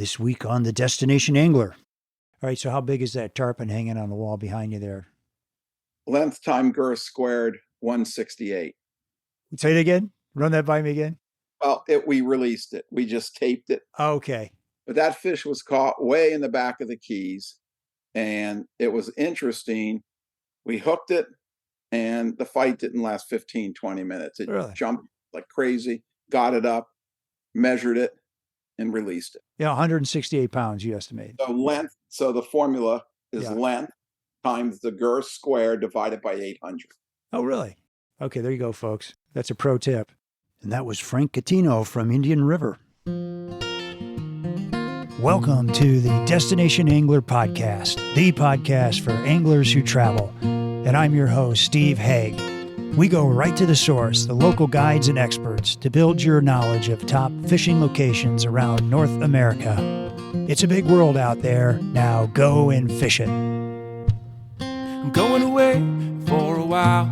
This week on The Destination Angler. All right, so how big is that tarpon hanging on the wall behind you there? Length time girth squared 168. Say it again. Run that by me again. Well, we released it. We just taped it. Okay. But that fish was caught way in the back of the Keys, and it was interesting. We hooked it, and the fight didn't last 15, 20 minutes. It Really? jumped like crazy, got it up, measured it, and released it. Yeah, 168 pounds, you estimate. So the formula is Yeah. length times the girth squared divided by 800. Oh, really? Okay, there you go, folks. That's a pro tip. And that was Frank Catino from Indian River. Welcome to the Destination Angler Podcast, the podcast for anglers who travel. And I'm your host, Steve Haigh. We go right to the source, the local guides and experts, to build your knowledge of top fishing locations around North America. It's a big world out there. Now go and fish it. I'm going away for a while,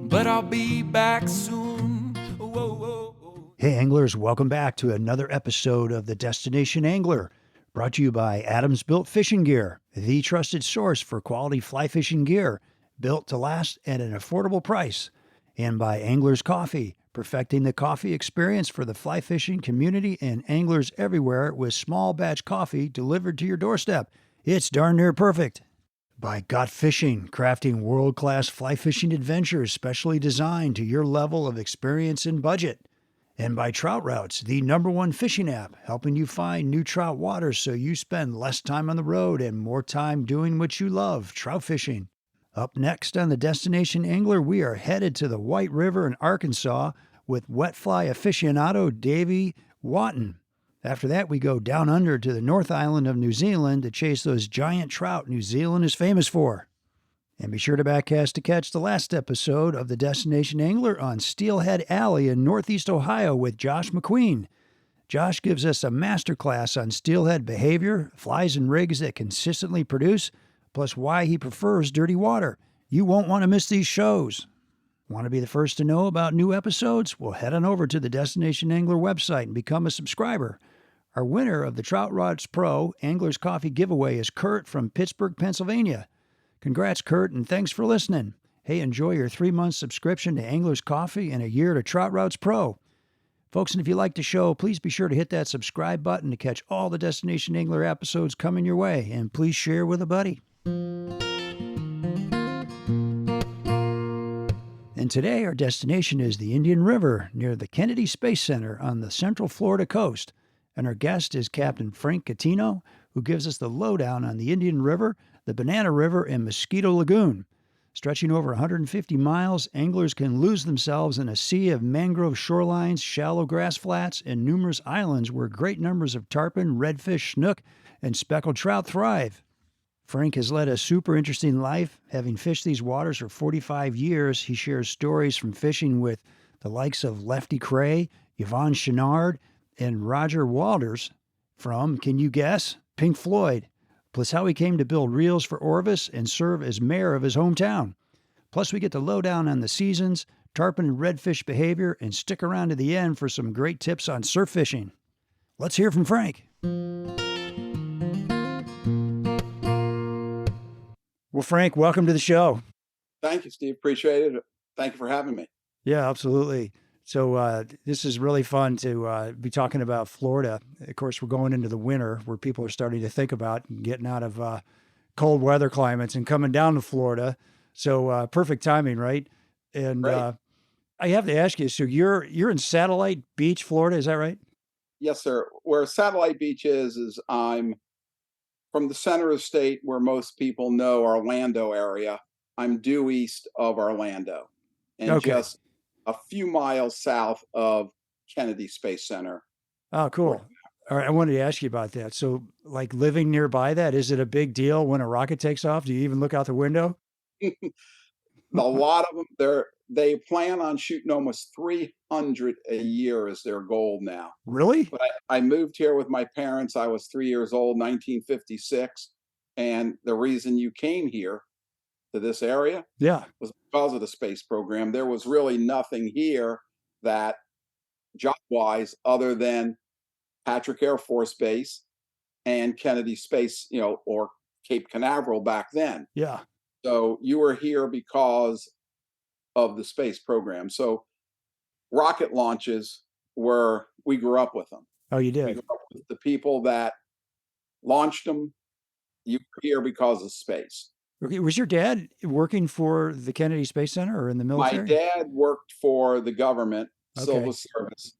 but I'll be back soon. Whoa, whoa, whoa. Hey anglers, welcome back to another episode of The Destination Angler, brought to you by Adams Built Fishing Gear, the trusted source for quality fly fishing gear, built to last at an affordable price, and by Anglers Coffee, perfecting the coffee experience for the fly fishing community and anglers everywhere with small batch coffee delivered to your doorstep. It's darn near perfect. By Got Fishing, crafting world-class fly fishing adventures specially designed to your level of experience and budget. And by Trout Routes, the #1 fishing app, helping you find new trout waters so you spend less time on the road and more time doing what you love, trout fishing. Up next on the Destination Angler, we are headed to the White River in Arkansas with wet fly aficionado Davey Watton. After that, we go down under to the North Island of New Zealand to chase those giant trout New Zealand is famous for. And be sure to backcast to catch the last episode of the Destination Angler on Steelhead Alley in Northeast Ohio with Josh McQueen. Josh gives us a masterclass on steelhead behavior, flies and rigs that consistently produce, plus why he prefers dirty water. You won't want to miss these shows. Want to be the first to know about new episodes? Well, head on over to the Destination Angler website and become a subscriber. Our winner of the Trout Rods Pro Anglers Coffee giveaway is Kurt from Pittsburgh, Pennsylvania. Congrats, Kurt, and thanks for listening. Hey, enjoy your 3-month subscription to Anglers Coffee and a year to Trout Rods Pro. Folks, and if you like the show, please be sure to hit that subscribe button to catch all the Destination Angler episodes coming your way, and please share with a buddy. And today our destination is the Indian River near the Kennedy Space Center on the Central Florida coast. And our guest is Captain Frank Catino, who gives us the lowdown on the Indian River, the Banana River, and Mosquito Lagoon. Stretching over 150 miles, anglers can lose themselves in a sea of mangrove shorelines, shallow grass flats, and numerous islands where great numbers of tarpon, redfish, snook, and speckled trout thrive. Frank has led a super interesting life. Having fished these waters for 45 years, he shares stories from fishing with the likes of Lefty Kreh, Yvonne Chenard, and Roger Waters from, can you guess, Pink Floyd, plus how he came to build reels for Orvis and serve as mayor of his hometown. Plus we get the lowdown on the seasons, tarpon and redfish behavior, and stick around to the end for some great tips on surf fishing. Let's hear from Frank. Well, Frank, welcome to the show. Thank you, Steve. Appreciate it. Thank you for having me. Yeah, absolutely. So this is really fun to be talking about Florida. Of course, we're going into the winter where people are starting to think about getting out of cold weather climates and coming down to Florida. So perfect timing, right? And I have to ask you, so you're in Satellite Beach, Florida, is that right? Yes, sir. Where Satellite Beach is I'm from the center of the state where most people know Orlando area. I'm due east of Orlando and just a few miles south of Kennedy Space Center. Oh, cool. All right. I wanted to ask you about that. So like living nearby that, is it a big deal when a rocket takes off? Do you even look out the window? A lot of them, they plan on shooting almost 300 a year as their goal now. Really? But I moved here with my parents. I was 3 years old, 1956. And the reason you came here to this area was because of the space program. There was really nothing here that job-wise other than Patrick Air Force Base and Kennedy Space, or Cape Canaveral back then. Yeah. So you were here because of the space program. So rocket launches we grew up with them. Oh, you We did? grew up with the people that launched them. You were here because of space. Okay. Was your dad working for the Kennedy Space Center or in the My military? dad worked for the government, civil Okay. service,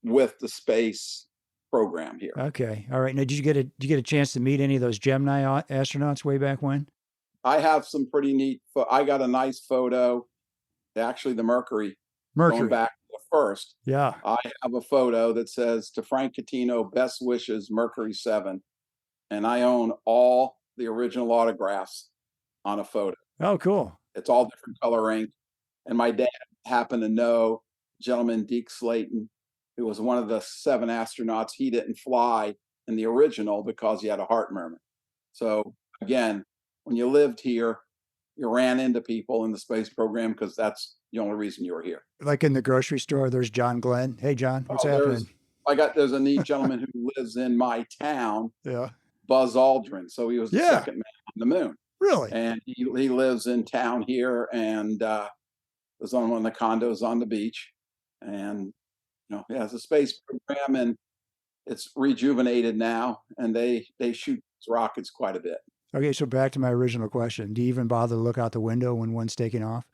with the space program here. Okay. All right. Now, did you get a chance to meet any of those Gemini astronauts way back when? I have some pretty neat. I got a nice photo. Actually, the Mercury, going Mercury. back to the first. Yeah. I have a photo that says, "To Frank Catino, best wishes, Mercury 7." And I own all the original autographs on a photo. Oh, cool. It's all different color ink. And my dad happened to know gentleman Deke Slayton, who was one of the 7 astronauts. He didn't fly in the original because he had a heart murmur. So again, when you lived here, you ran into people in the space program because that's the only reason you were here. Like in the grocery store, there's John Glenn. Hey, John, what's happening? There's a neat gentleman who lives in my town, Yeah. Buzz Aldrin. So he was the Yeah. second man on the moon. Really? And he lives in town here, and was on one of the condos on the beach. And it's a space program, and it's rejuvenated now, and they shoot rockets quite a bit. Okay, so back to my original question. Do you even bother to look out the window when one's taking off?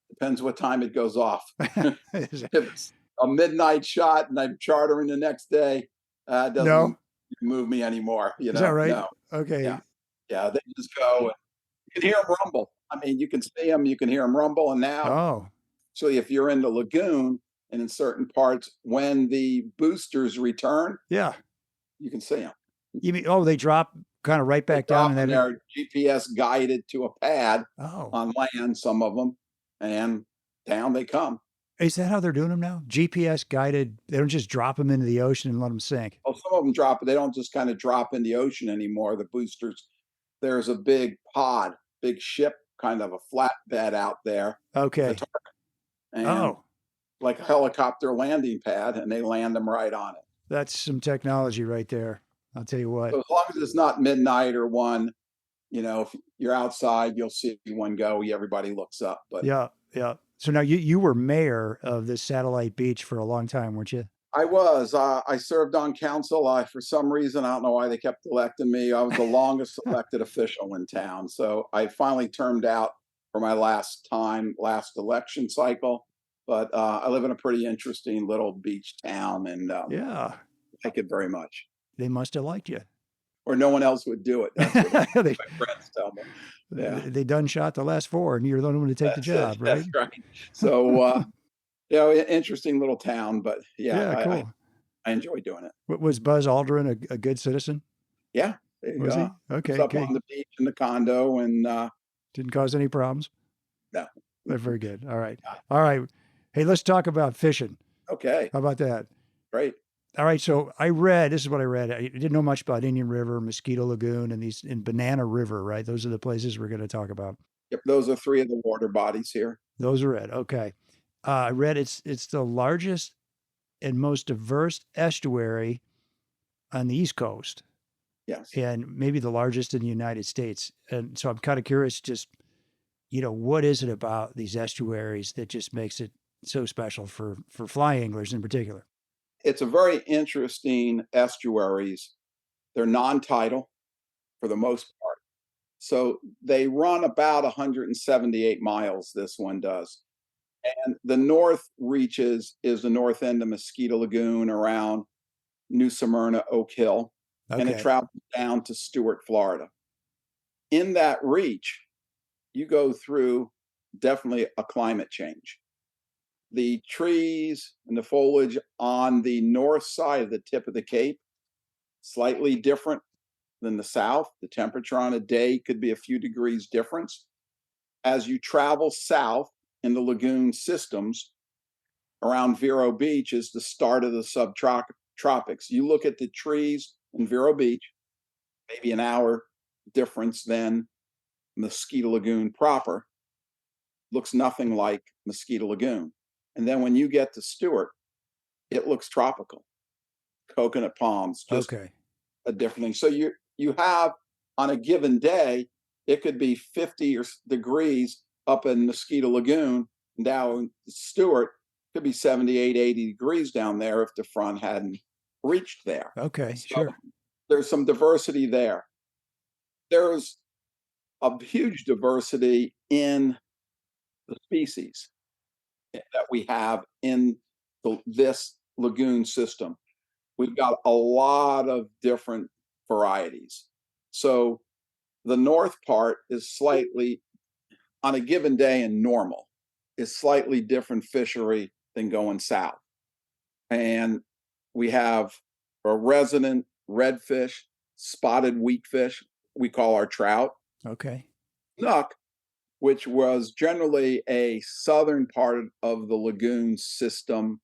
Depends what time it goes off. Is it- If it's a midnight shot and I'm chartering the next day, it doesn't No? move me anymore. Is that right? No. Okay. Yeah, they just go. And you can hear them rumble. I mean, you can see them, you can hear them rumble. And now, Oh, actually, if you're in the lagoon and in certain parts, when the boosters return, yeah. you can see them. You mean, they drop kind of right back down, and then they're GPS guided to a pad oh, on land, some of them, and down they come. is that how they're doing them now? GPS guided. They don't just drop them into the ocean and let them sink. Well, some of them drop, but they don't just kind of drop in the ocean anymore. The boosters, there's a big pod, big ship, kind of a flatbed out there, Okay. and like a helicopter landing pad, and they land them right on it. That's some technology right there. I'll tell you what. So as long as it's not midnight or 1, if you're outside, you'll see one go. Everybody looks up. But Yeah. So now you were mayor of this satellite beach for a long time, weren't you? I was. I served on council. For some reason, I don't know why they kept electing me. I was the longest elected official in town. So I finally termed out for my last election cycle. But I live in a pretty interesting little beach town, and Yeah. like it very much. They must have liked you. Or no one else would do it. That's what they, my friends tell me. Yeah. they done shot the last 4, and you're the only one to take the job, right? That's right. So, interesting little town, but Yeah, cool. I enjoy doing it. Was Buzz Aldrin a good citizen? Yeah. There you Was go. he? Okay. Was up on the beach in the condo, and Didn't cause any problems? no. Very good. All right. All right. Hey, let's talk about fishing. Okay, How about that? great. All right. So this is what I read. I didn't know much about Indian River, Mosquito Lagoon, and Banana River, right? Those are the places we're going to talk about. Yep, those are 3 of the water bodies here. Those are it. Okay. I read it's the largest and most diverse estuary on the East Coast, Yes. and maybe the largest in the United States. And so I'm kind of curious, just, what is it about these estuaries that just makes it so special for fly anglers in particular? It's a very interesting estuaries. They're non-tidal for the most part. So they run about 178 miles, this one does. And the north reaches is the north end of Mosquito Lagoon around New Smyrna, Oak Hill, and it Okay. travels down to Stuart, Florida. In that reach, you go through definitely a climate change. The trees and the foliage on the north side of the tip of the Cape, slightly different than the south. The temperature on a day could be a few degrees difference. As you travel south in the lagoon systems, around Vero Beach is the start of the subtropics. You look at the trees in Vero Beach, maybe an hour difference than Mosquito Lagoon proper. Looks nothing like Mosquito Lagoon. And then when you get to Stewart, it looks tropical, coconut palms, just Okay. a different thing. So you have on a given day, it could be 50 degrees up in Mosquito Lagoon. Down in Stewart, could be 78, 80 degrees down there if the front hadn't reached there. Okay. So Sure. there's some diversity there. There's a huge diversity in the species that we have in this lagoon system. We've got a lot of different varieties. So the north part is slightly, on a given day in normal, is slightly different fishery than going south. And we have a resident redfish, spotted wheatfish, we call our trout, Okay. snook, which was generally a southern part of the lagoon system,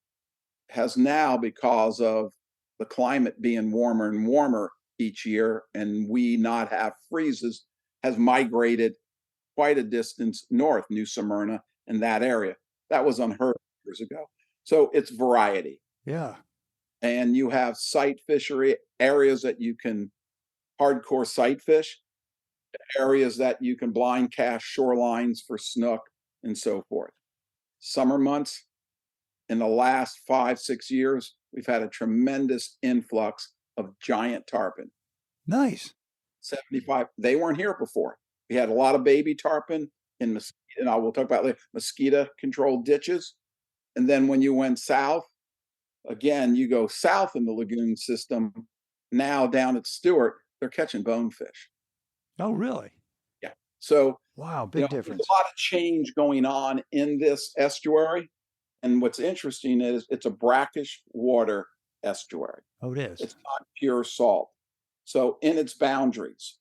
has now, because of the climate being warmer and warmer each year and we not have freezes, has migrated quite a distance north, New Smyrna, and that area. That was unheard of years ago. So it's variety. Yeah. And you have sight fishery areas that you can hardcore sight fish, areas that you can blind cast shorelines for snook and so forth. Summer months, in the last 5-6 years, we've had a tremendous influx of giant tarpon. Nice. 75, they weren't here before. We had a lot of baby tarpon in and I will talk about later, mosquito controlled ditches. And then when you went south, again, you go south in the lagoon system, now down at Stewart, they're catching bonefish. Oh, really? Yeah. So, Wow. you Big know, there's difference. a lot of change going on in this estuary. And what's interesting is it's a brackish water estuary. Oh, it is. It's not pure salt. So in its boundaries,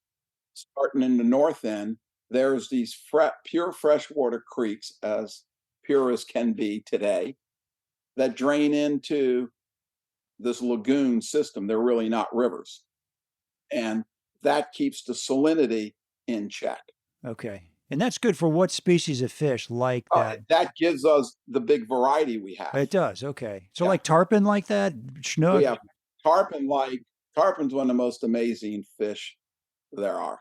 starting in the north end, there's these pure freshwater creeks, as pure as can be today, that drain into this lagoon system. They're really not rivers. And that keeps the salinity in check. Okay. And that's good for what species of fish like that? That gives us the big variety we have. It does. Okay. So Yeah. like tarpon like that, snook? We have tarpon, tarpon's one of the most amazing fish there are.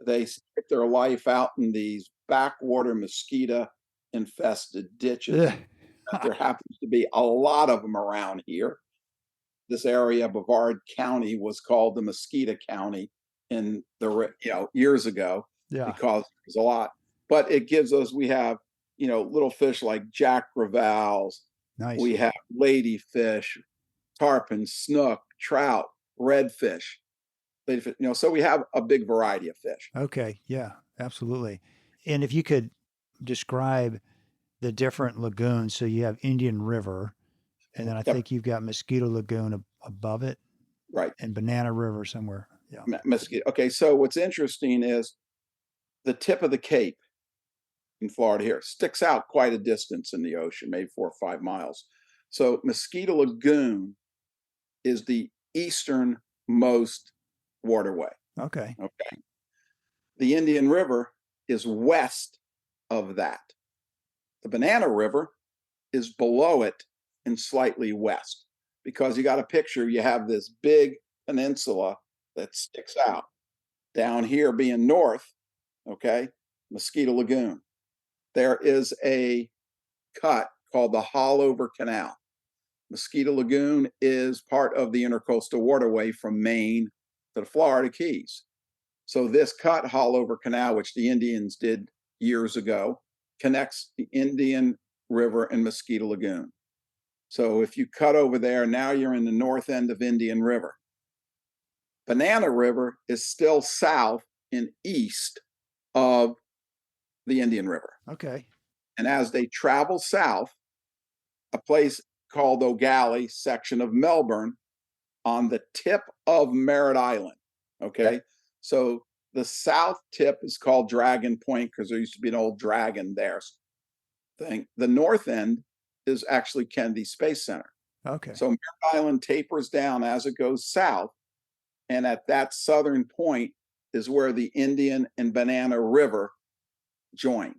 They stick their life out in these backwater mosquito infested ditches. Ugh. There happens to be a lot of them around here. This area, Brevard County, was called the Mosquito County in the years ago Yeah. because there's a lot. But it gives us, we have little fish like jack crevalles. Nice. We have ladyfish, tarpon, snook, trout, redfish. So we have a big variety of fish. Okay. Yeah, absolutely. And if you could describe the different lagoons, so you have Indian River, and then I think you've got Mosquito Lagoon above it, right, and Banana River somewhere. Yeah. Mosquito. Okay, so what's interesting is the tip of the Cape in Florida here sticks out quite a distance in the ocean, maybe 4 or 5 miles. So Mosquito Lagoon is the easternmost waterway. Okay. Okay. The Indian River is west of that. The Banana River is below it and slightly west, because you got a picture, you have this big peninsula that sticks out. Down here being north, okay, Mosquito Lagoon. There is a cut called the Haulover Canal. Mosquito Lagoon is part of the intercoastal waterway from Maine to the Florida Keys. So this cut, Haulover Canal, which the Indians did years ago, connects the Indian River and Mosquito Lagoon. So if you cut over there, now you're in the north end of Indian River. Banana River is still south and east of the Indian River. Okay. And as they travel south, a place called O'Galley, section of Melbourne, on the tip of Merritt Island. Okay. So the south tip is called Dragon Point because there used to be an old dragon there. The north end is actually Kennedy Space Center. Okay. So Merritt Island tapers down as it goes south. And at that southern point is where the Indian and Banana River join.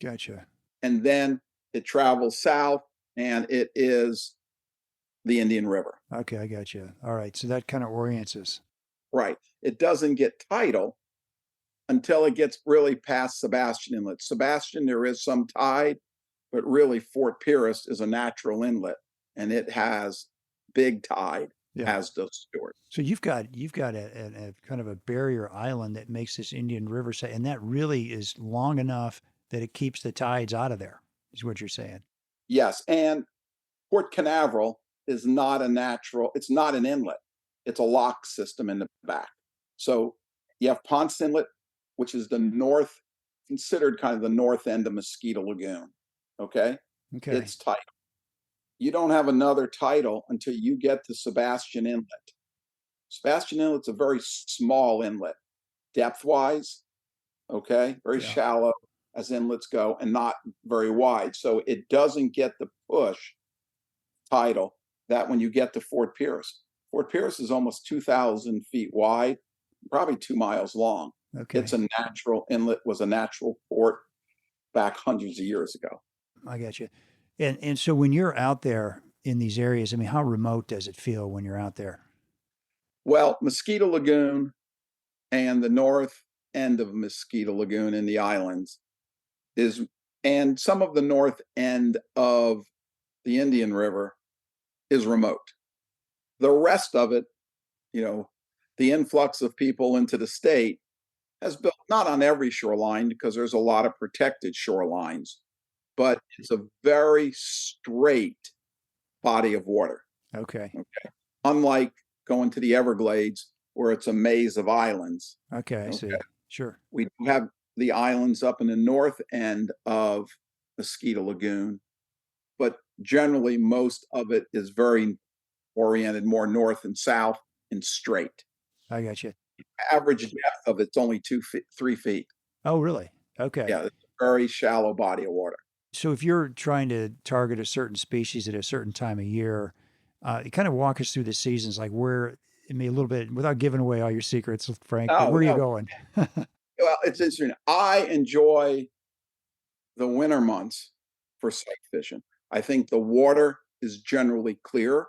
Gotcha. And then it travels south, and it is the Indian River. Okay, I got you. All right, so that kind of orients us. Right. It doesn't get tidal until it gets really past Sebastian Inlet. Sebastian, there is some tide, but really Fort Pierce is a natural inlet, and it has big tide, as does Stewart. So you've got a kind of a barrier island that makes this Indian River, and that really is long enough that it keeps the tides out of there, is what you're saying. Yes, and Port Canaveral is not it's not an inlet. It's a lock system in the back. So you have Ponce Inlet, which is considered kind of the north end of Mosquito Lagoon. Okay? It's tidal. You don't have another tidal until you get to Sebastian Inlet. Sebastian Inlet's a very small inlet, depth-wise, okay? Very shallow as inlets go, and not very wide. So it doesn't get the push tidal that when you get to Fort Pierce. Fort Pierce is almost 2,000 feet wide, probably 2 miles long. Okay. It's a natural inlet, was a natural port back hundreds of years ago. I got you. And so when you're out there in these areas, I mean, how remote does it feel when you're out there? Well, Mosquito Lagoon and the north end of Mosquito Lagoon in the islands and some of the north end of the Indian River is remote. The rest of it, the influx of people into the state has built not on every shoreline because there's a lot of protected shorelines, but it's a very straight body of water. Okay. Unlike going to the Everglades where it's a maze of islands. Okay, I see. Sure. We have the islands up in the north end of Mosquito Lagoon, but generally most of it is very oriented more north and south and straight. I got you. Average depth of it's only 3 feet. Oh, really? Okay. Yeah, it's a very shallow body of water. So if you're trying to target a certain species at a certain time of year, kind of walk us through the seasons, like where, I mean, a little bit, without giving away all your secrets, Frank, but where are you going? Well, it's interesting. I enjoy the winter months for sight fishing. I think the water is generally clear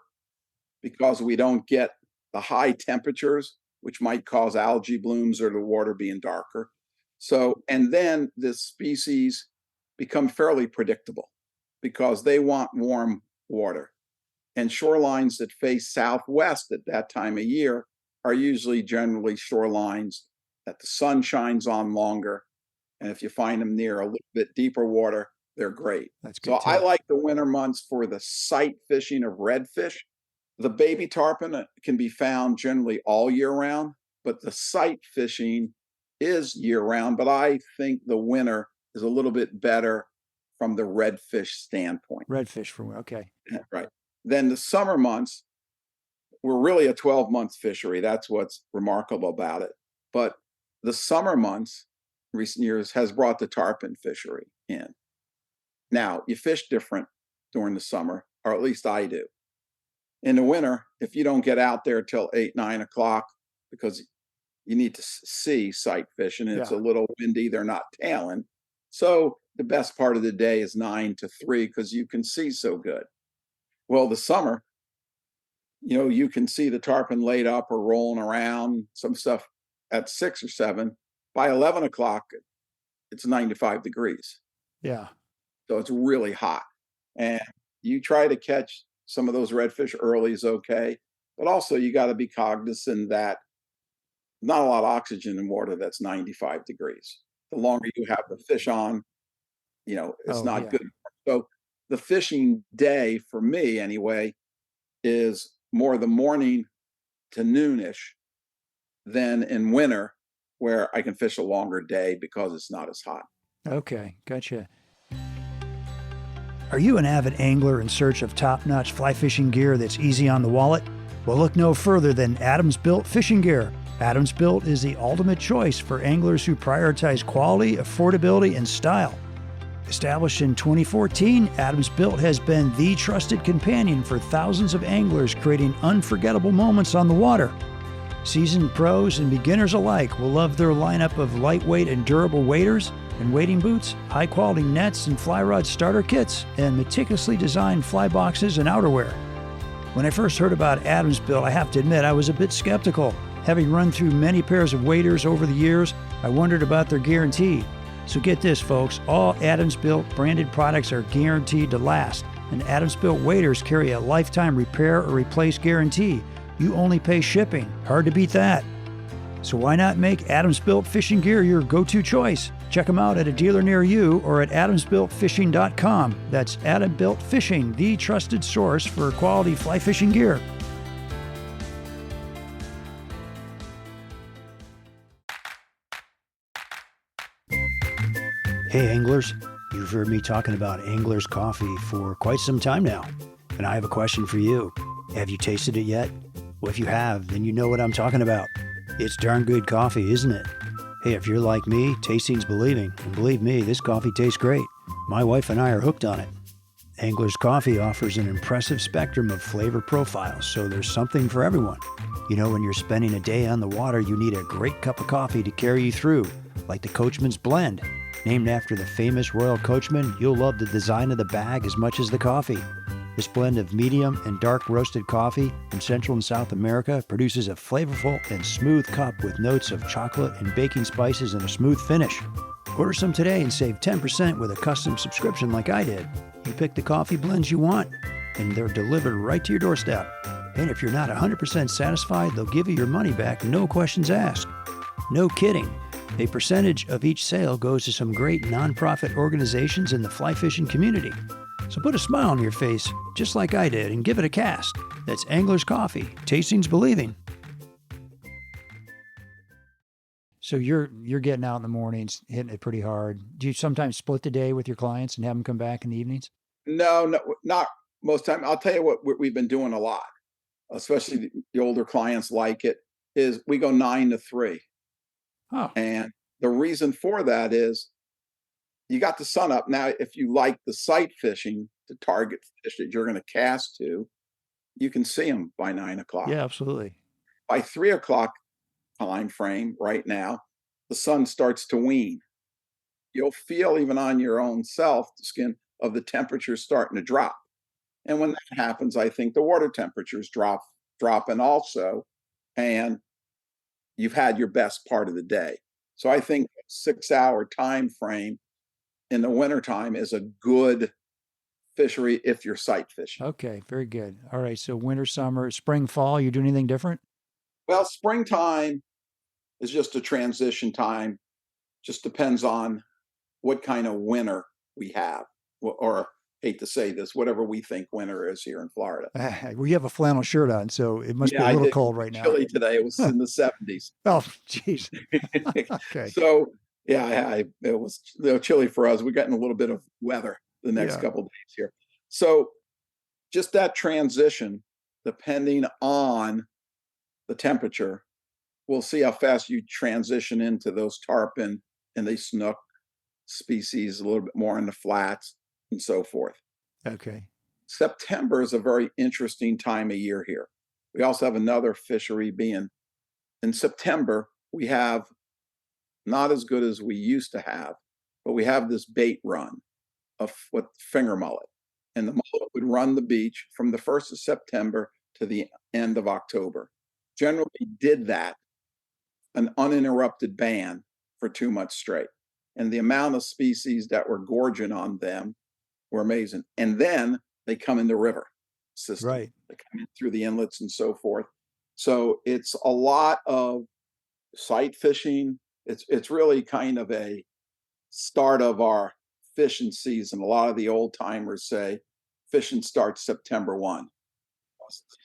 because we don't get the high temperatures, which might cause algae blooms or the water being darker. So, and then the species become fairly predictable because they want warm water. And shorelines that face southwest at that time of year are usually generally shorelines that the sun shines on longer. And if you find them near a little bit deeper water, they're great. That's good. So I like the winter months for the sight fishing of redfish. The baby tarpon can be found generally all year round, but the sight fishing is year round. But I think the winter is a little bit better from the redfish standpoint. Redfish okay. Right. Then the summer months, we're really a 12-month fishery. That's what's remarkable about it. But the summer months, recent years, has brought the tarpon fishery in. Now, you fish different during the summer, or at least I do. In the winter, if you don't get out there till 8, 9 o'clock, because you need to see sight fishing, and it's a little windy, they're not tailing. So the best part of the day is 9 to 3 because you can see so good. Well, the summer, you can see the tarpon laid up or rolling around, some stuff at 6 or 7. By 11 o'clock, it's 95 degrees. Yeah. So it's really hot. And you try to catch some of those redfish early is okay. But also you got to be cognizant that not a lot of oxygen in water that's 95 degrees. The longer you have the fish on, it's not good. So the fishing day for me anyway is more the morning to noonish than in winter where I can fish a longer day because it's not as hot. Okay, gotcha. Are you an avid angler in search of top-notch fly fishing gear that's easy on the wallet? Well, look no further than Adams Built Fishing Gear. Adams Built is the ultimate choice for anglers who prioritize quality, affordability, and style. Established in 2014, Adams Built has been the trusted companion for thousands of anglers, creating unforgettable moments on the water. Seasoned pros and beginners alike will love their lineup of lightweight and durable waders and wading boots, high-quality nets and fly rod starter kits, and meticulously designed fly boxes and outerwear. When I first heard about Adams Built, I have to admit I was a bit skeptical. Having run through many pairs of waders over the years, I wondered about their guarantee. So get this, folks, all Adams Built branded products are guaranteed to last, and Adams Built waders carry a lifetime repair or replace guarantee. You only pay shipping. Hard to beat that. So why not make Adams Built fishing gear your go-to choice? Check them out at a dealer near you or at adamsbuiltfishing.com. That's Adam Built Fishing, the trusted source for quality fly fishing gear. Hey anglers, you've heard me talking about Angler's Coffee for quite some time now, and I have a question for you. Have you tasted it yet? Well, if you have, then you know what I'm talking about. It's darn good coffee, isn't it? Hey, if you're like me, tasting's believing, and believe me, this coffee tastes great. My wife and I are hooked on it. Angler's Coffee offers an impressive spectrum of flavor profiles, so there's something for everyone. You know, when you're spending a day on the water, you need a great cup of coffee to carry you through, like the Coachman's Blend. Named after the famous Royal Coachman, you'll love the design of the bag as much as the coffee. This blend of medium and dark roasted coffee from Central and South America produces a flavorful and smooth cup with notes of chocolate and baking spices and a smooth finish. Order some today and save 10% with a custom subscription like I did. You pick the coffee blends you want, and they're delivered right to your doorstep. And if you're not 100% satisfied, they'll give you your money back, no questions asked. No kidding. A percentage of each sale goes to some great nonprofit organizations in the fly fishing community. So put a smile on your face, just like I did, and give it a cast. That's Angler's Coffee. Tasting's believing. So you're getting out in the mornings, hitting it pretty hard. Do you sometimes split the day with your clients and have them come back in the evenings? No, not most time. I'll tell you what we've been doing a lot, especially the older clients like it, is we go 9 to 3. Oh, And the reason for that is you got the sun up. Now, if you like the sight fishing, to target fish that you're going to cast to, you can see them by 9 o'clock. yeah, absolutely. By 3 o'clock time frame right now, the sun starts to wean. You'll feel even on your own self, the skin of the temperature starting to drop. And when that happens, I think the water temperatures dropping also, and you've had your best part of the day. So I think 6-hour time frame in the wintertime is a good fishery if you're sight fishing. Okay, very good. All right, so winter, summer, spring, fall, you do anything different? Well, springtime is just a transition time. Just depends on what kind of winter we have, or hate to say this, whatever we think winter is here in Florida. We have a flannel shirt on, so it must be a little cold right now. Chilly today. It was in the 70s. Oh, jeez. Okay. So yeah, it was chilly for us. We're getting a little bit of weather the next couple of days here. So just that transition, depending on the temperature, we'll see how fast you transition into those tarpon and the snook species, a little bit more in the flats and so forth. Okay. September is a very interesting time of year here. We also have another fishery being in September. We have not as good as we used to have, but we have this bait run with finger mullet. And the mullet would run the beach from the 1st of September to the end of October. Generally did that, an uninterrupted ban for 2 months straight. And the amount of species that were gorging on them were amazing. And then they come in the river system. Right. They come in through the inlets and so forth. So it's a lot of sight fishing. It's really kind of a start of our fishing season. A lot of the old timers say fishing starts September 1.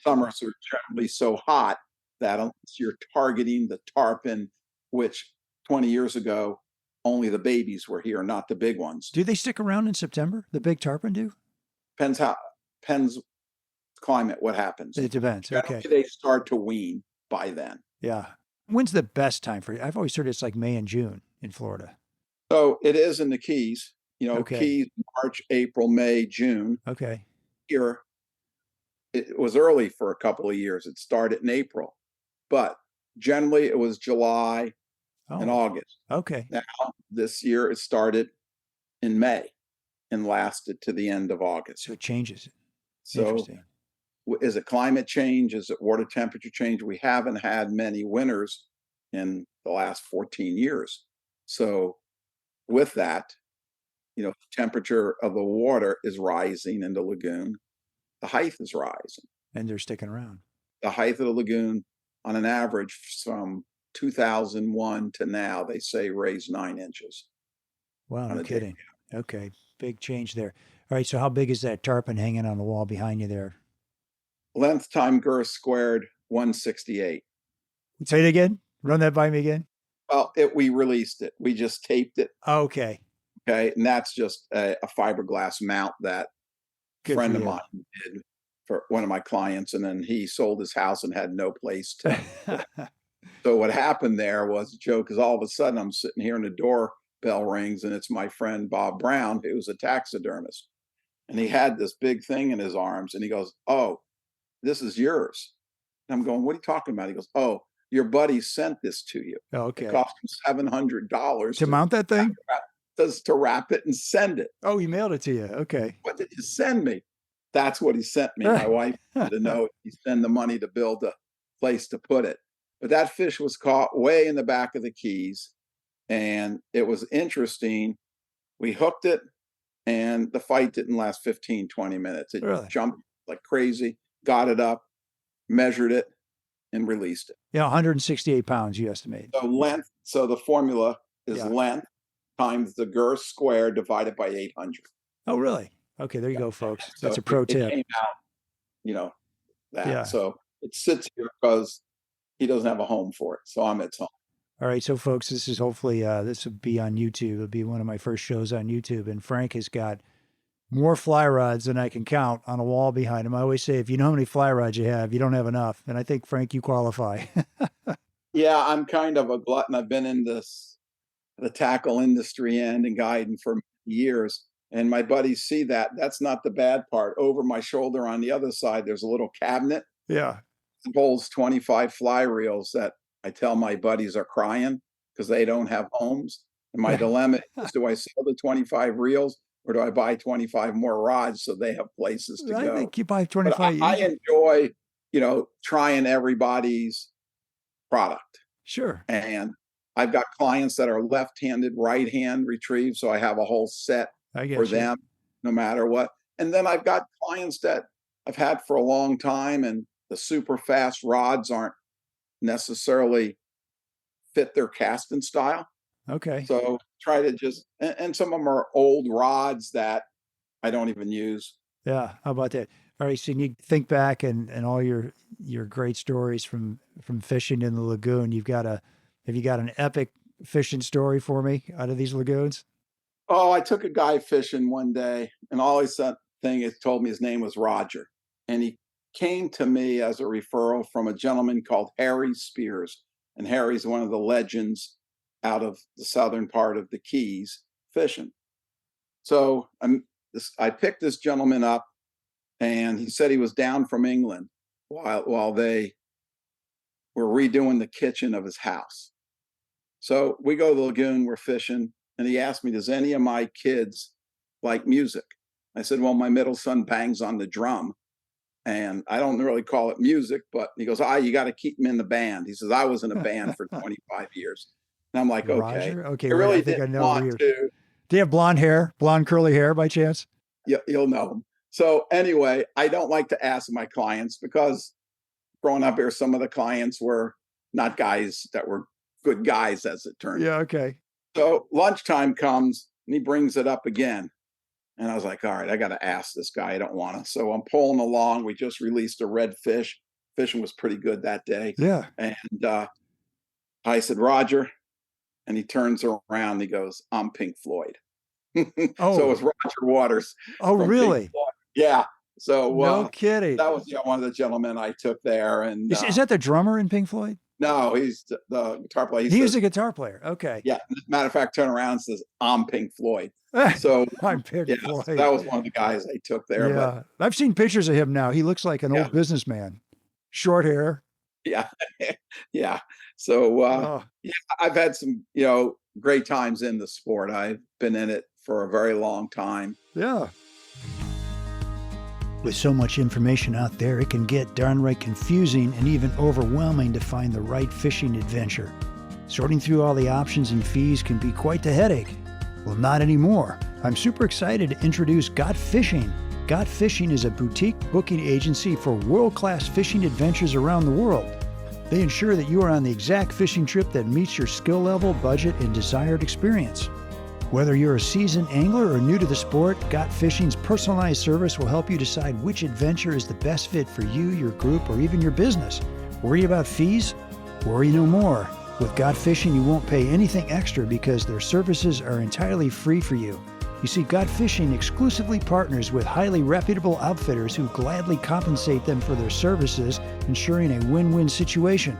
Summers are generally so hot that unless you're targeting the tarpon, which 20 years ago, only the babies were here, not the big ones. Do they stick around in September? The big tarpon do? Depends climate, what happens. It depends. Generally, Okay. they start to wean by then. Yeah. When's the best time for it? I've always heard it's like May and June in Florida. So it is in the Keys, Okay. Keys, March, April, May, June. Okay. Here, it was early for a couple of years. It started in April, but generally it was July and August. Okay. Now, this year it started in May and lasted to the end of August. So it changes. So Interesting. Is it climate change? Is it water temperature change? We haven't had many winters in the last 14 years. So with that, the temperature of the water is rising in the lagoon. The height is rising. And they're sticking around. The height of the lagoon, on an average from 2001 to now, they say raised 9 inches. Wow, no kidding. Okay, big change there. All right, so how big is that tarpon hanging on the wall behind you there? Length time girth squared, 168. Say it again. Run that by me again. Well, we released it. We just taped it. Okay. Okay, and that's just a fiberglass mount that a friend of mine did for one of my clients, and then he sold his house and had no place to. So what happened there was a joke, because all of a sudden I'm sitting here and the doorbell rings, and it's my friend Bob Brown, who's a taxidermist, and he had this big thing in his arms, and he goes, "Oh, this is yours." And I'm going, "What are you talking about?" He goes, "Oh, your buddy sent this to you. Oh, okay. It cost him $700 to mount that thing, to wrap it and send it." Oh, he mailed it to you. Okay. "What did you send me?" That's what he sent me. My wife wanted to know if he sent the money to build a place to put it. But that fish was caught way in the back of the Keys, and it was interesting. We hooked it, and the fight didn't last 15, 20 minutes. It jumped like crazy, got it up, measured it, and released it. Yeah, 168 pounds, you estimate. So length, so the formula is length times the girth squared divided by 800. Oh, really? Okay, there you go, folks. That's a pro tip. It came out, that. Yeah. So it sits here because he doesn't have a home for it. So I'm its home. All right, so folks, this is hopefully, this will be on YouTube. It'll be one of my first shows on YouTube. And Frank has got more fly rods than I can count on a wall behind him. I always say, if you know how many fly rods you have, you don't have enough. And I think, Frank, you qualify. Yeah, I'm kind of a glutton. I've been in the tackle industry and guiding for years. And my buddies see that. That's not the bad part. Over my shoulder on the other side, there's a little cabinet. Yeah. It holds 25 fly reels that I tell my buddies are crying because they don't have homes. And my dilemma is, do I sell the 25 reels or do I buy 25 more rods so they have places to go? I think you buy 25. I enjoy, trying everybody's product. Sure. And I've got clients that are left-handed, right-hand retrieve. So I have a whole set for them, no matter what. And then I've got clients that I've had for a long time, and the super fast rods aren't necessarily fit their casting style. Okay. So try to just, and some of them are old rods that I don't even use. Yeah. How about that? All right. So you think back and all your great stories from fishing in the lagoon. Have you got an epic fishing story for me out of these lagoons? Oh, I took a guy fishing one day, and all he told me his name was Roger. And he came to me as a referral from a gentleman called Harry Spears. And Harry's one of the legends out of the southern part of the Keys fishing. So I picked this gentleman up, and he said he was down from England while they were redoing the kitchen of his house. So we go to the lagoon, we're fishing, and he asked me, does any of my kids like music? I said, well, my middle son bangs on the drum, and I don't really call it music, but he goes, you got to keep him in the band. He says, I was in a band for 25 years. And I'm like, okay. Roger? Okay, I really I think didn't I know want to. Do you have blonde curly hair by chance? Yeah, you'll know him. So anyway, I don't like to ask my clients because growing up here, some of the clients were not guys that were good guys, as it turned out. Yeah, okay. So lunchtime comes and he brings it up again. And I was like, all right, I got to ask this guy. I don't want to. So I'm pulling along. We just released a redfish. Fishing was pretty good that day. Yeah. And I said, Roger. And he turns around and he goes, I'm Pink Floyd. Oh. So it was Roger Waters. Oh, really? Yeah. So no kidding. That was one of the gentlemen I took there. And is that the drummer in Pink Floyd? No, he's the guitar player. He was a guitar player. Okay. Yeah. Matter of fact, turn around and says, I'm Pink Floyd. So I'm Pink Floyd. So that was one of the guys I took there. Yeah. But I've seen pictures of him now. He looks like an old businessman. Short hair. Yeah. Yeah. So I've had some, great times in the sport. I've been in it for a very long time. Yeah. With so much information out there, it can get downright confusing and even overwhelming to find the right fishing adventure. Sorting through all the options and fees can be quite the headache. Well, not anymore. I'm super excited to introduce Got Fishing. Got Fishing is a boutique booking agency for world-class fishing adventures around the world. They ensure that you are on the exact fishing trip that meets your skill level, budget, and desired experience. Whether you're a seasoned angler or new to the sport, Got Fishing's personalized service will help you decide which adventure is the best fit for you, your group, or even your business. Worry about fees? Worry no more. With Got Fishing, you won't pay anything extra because their services are entirely free for you. You see, Got Fishing exclusively partners with highly reputable outfitters who gladly compensate them for their services, ensuring a win-win situation.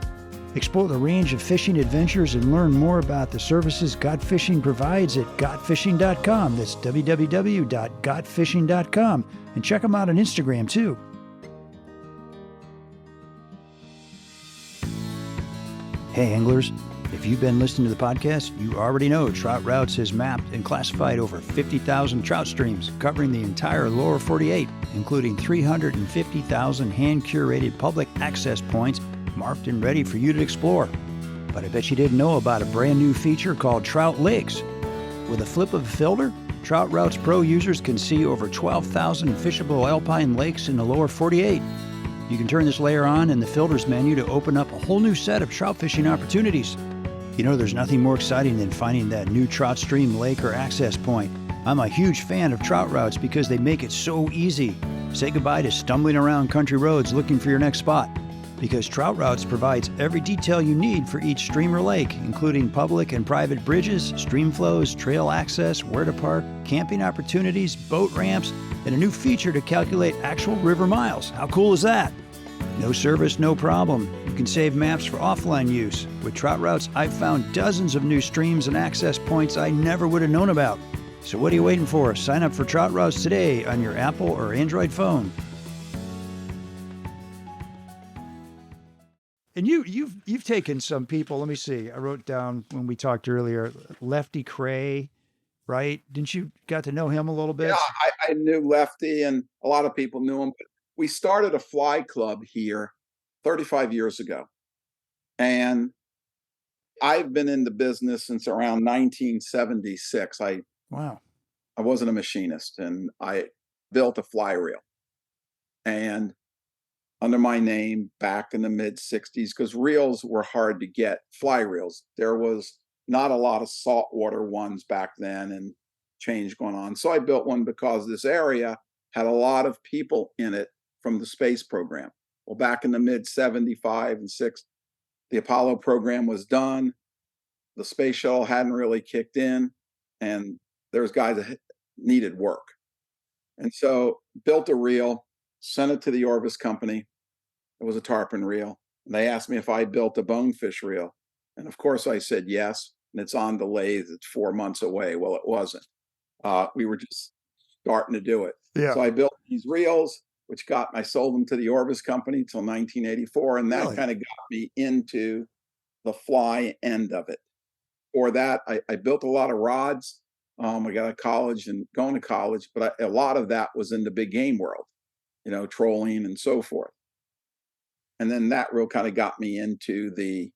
Explore the range of fishing adventures and learn more about the services Got Fishing provides at gotfishing.com. That's www.gotfishing.com. And check them out on Instagram, too. Hey, anglers. If you've been listening to the podcast, you already know Trout Routes has mapped and classified over 50,000 trout streams covering the entire lower 48, including 350,000 hand-curated public access points marked and ready for you to explore. But I bet you didn't know about a brand new feature called Trout Lakes. With a flip of a filter, Trout Routes Pro users can see over 12,000 fishable alpine lakes in the lower 48. You can turn this layer on in the filters menu to open up a whole new set of trout fishing opportunities. You know, there's nothing more exciting than finding that new trout stream, lake, or access point. I'm a huge fan of Trout Routes because they make it so easy. Say goodbye to stumbling around country roads looking for your next spot. Because Trout Routes provides every detail you need for each stream or lake, including public and private bridges, stream flows, trail access, where to park, camping opportunities, boat ramps, and a new feature to calculate actual river miles. How cool is that? No service, no problem. You can save maps for offline use. With Trout Routes, I've found dozens of new streams and access points I never would have known about. So what are you waiting for? Sign up for Trout Routes today on your Apple or Android phone. And you've taken some people. Let me see. I wrote down when we talked earlier, Lefty Kreh, right? Didn't you got to know him a little bit? Yeah, I knew Lefty, and a lot of people knew him. But we started a fly club here 35 years ago, and I've been in the business since around 1976. Wow. I wasn't a machinist, and I built a fly reel, and under my name back in the mid 60s, because reels were hard to get, fly reels. There was not a lot of saltwater ones back then and change going on. So I built one because this area had a lot of people in it from the space program. Well, back in the mid 75 and 6, the Apollo program was done. The space shuttle hadn't really kicked in, and there's guys that needed work. And so built a reel, sent it to the Orvis company. It was a tarpon reel. And they asked me if I built a bonefish reel. And of course I said yes. And it's on the lathe. It's 4 months away. Well, it wasn't. We were just starting to do it. Yeah. So I built these reels, which I sold them to the Orvis company till 1984. And that kind of got me into the fly end of it. For that, I built a lot of rods. I got to college and going to college, but a lot of that was in the big game world, trolling and so forth. And then that real kind of got me into the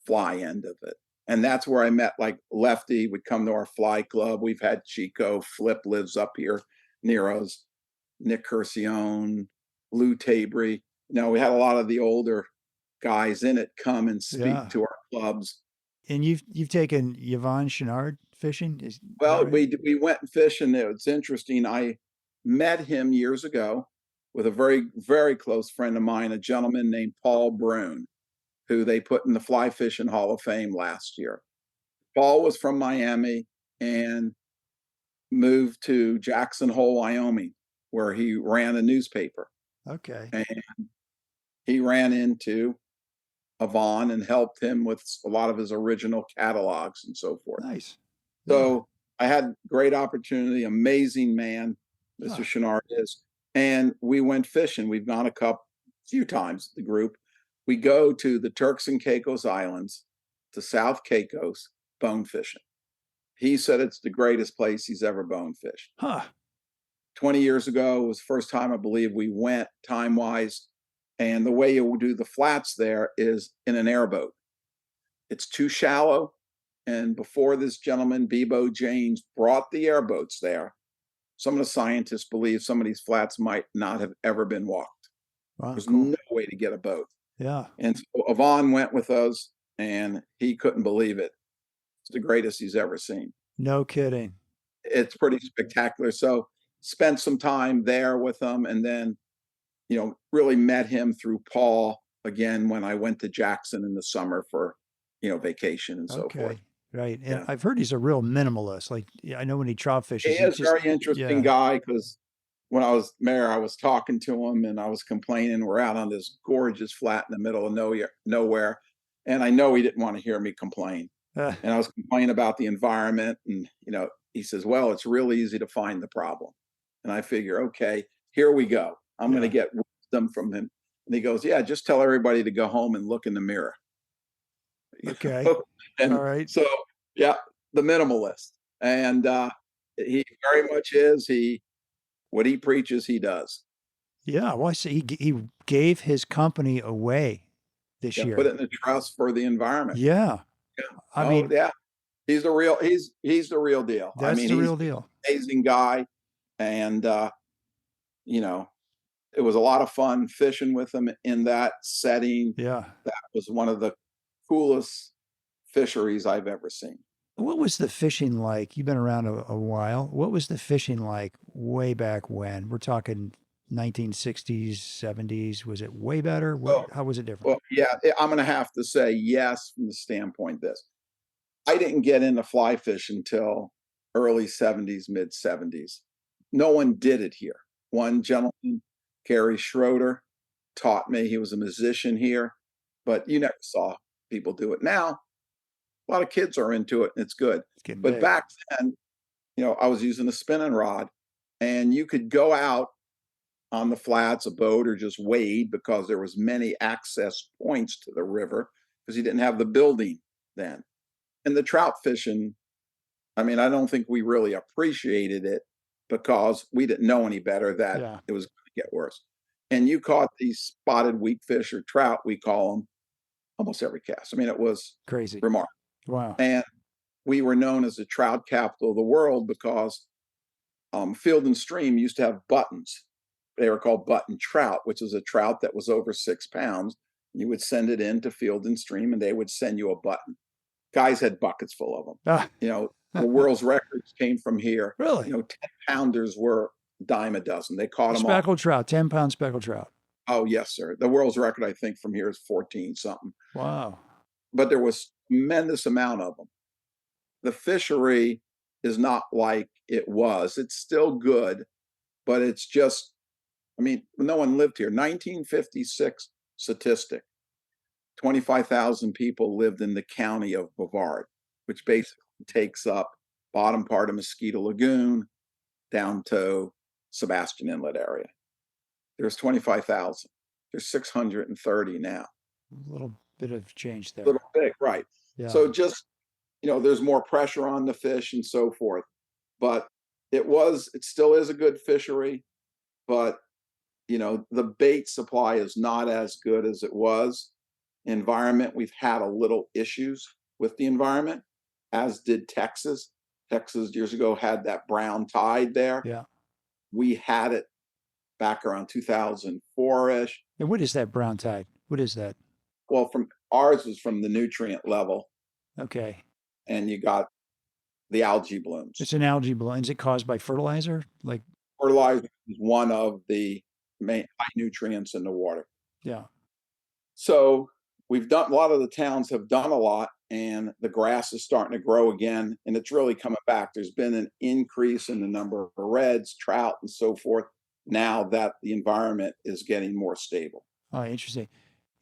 fly end of it. And that's where I met like Lefty would come to our fly club. We've had Chico, Flip lives up here near us, Nick Curcione, Lou Tabry. We had a lot of the older guys in it come and speak to our clubs. And you've taken Yvonne Chenard fishing? Well, right? we went fishing. It's interesting. I met him years ago with a very, very close friend of mine, a gentleman named Paul Brune, who they put in the Fly Fishing Hall of Fame last year. Paul was from Miami and moved to Jackson Hole, Wyoming, where he ran a newspaper. Okay. And he ran into Yvonne and helped him with a lot of his original catalogs and so forth. Nice. So I had great opportunity, amazing man, Mr. Chenard is. And we went fishing. We've gone a few times, the group. We go to the Turks and Caicos Islands, to South Caicos, bone fishing. He said it's the greatest place he's ever bone fished. Huh. 20 years ago was the first time I believe we went time wise. And the way you do the flats there is in an airboat. It's too shallow. And before this gentleman, Bebo James, brought the airboats there, some of the scientists believe some of these flats might not have ever been walked. Wow, There's cool. no way to get a boat. Yeah. And so Yvonne went with us, and he couldn't believe it. It's the greatest he's ever seen. No kidding. It's pretty spectacular. So spent some time there with him, and then, really met him through Paul again when I went to Jackson in the summer for, vacation and so forth. Okay. Right. And Yeah. I've heard he's a real minimalist. Like, I know when he trout He fishes, is a very interesting yeah. guy because when I was mayor, I was talking to him and I was complaining. We're out on this gorgeous flat in the middle of nowhere. And I know he didn't want to hear me complain. And I was complaining about the environment. And, he says, well, it's real easy to find the problem. And I figure, okay, here we go. I'm going to get wisdom from him. And he goes, yeah, just tell everybody to go home and look in the mirror. Okay. And All right. so, yeah, the minimalist. And he very much is. What he preaches, he does. Yeah. Well, I see he gave his company away this year. Put it in a trust for the environment. Yeah. Yeah. I mean, yeah. He's the real deal. That's the real deal. He's an amazing guy. And it was a lot of fun fishing with him in that setting. Yeah. That was one of the coolest fisheries I've ever seen. What was the fishing like? You've been around a while. What was the fishing like way back when? We're talking 1960s, 70s. Was it way better? How was it different? Well, yeah, I'm going to have to say yes from the standpoint this. I didn't get into fly fish until early 70s, mid 70s. No one did it here. One gentleman, Gary Schroeder, taught me. He was a musician here, but you never saw people do it. Now, a lot of kids are into it and it's good. But big. back then, I was using a spinning rod and you could go out on the flats, a boat, or just wade because there was many access points to the river because you didn't have the building then. And the trout fishing, I don't think we really appreciated it because we didn't know any better that it was going to get worse. And you caught these spotted weakfish or trout, we call them, almost every cast. It was crazy, remarkable. Wow. And we were known as the trout capital of the world because Field and Stream used to have buttons. They were called button trout, which was a trout that was over 6 pounds. You would send it into Field and Stream and they would send you a button. Guys had buckets full of them. The world's records came from here. Really? 10-pounders were a dime a dozen. They caught them all. Speckled trout, 10-pound speckled trout. Oh, yes, sir. The world's record, I think, from here is 14 something. Wow. But there was tremendous amount of them. The fishery is not like it was. It's still good, but it's just, no one lived here. 1956 statistic, 25,000 people lived in the county of Brevard, which basically takes up bottom part of Mosquito Lagoon down to Sebastian Inlet area. There's 25,000. There's 630 now. A little bit of change there. A little bit, right. Yeah. So just, there's more pressure on the fish and so forth. But it still is a good fishery, but, the bait supply is not as good as it was. Environment, we've had a little issues with the environment, as did Texas. Texas years ago had that brown tide there. Yeah. We had it back around 2004-ish. And what is that brown tide? What is that? Well, ours was from the nutrient level. Okay. And you got the algae blooms. It's an algae bloom. Is it caused by fertilizer? Like fertilizer is one of the main high nutrients in the water. Yeah. So we've done, a lot of the towns have done a lot, and the grass is starting to grow again, and it's really coming back. There's been an increase in the number of reds, trout, and so forth, now that the environment is getting more stable. Oh, interesting.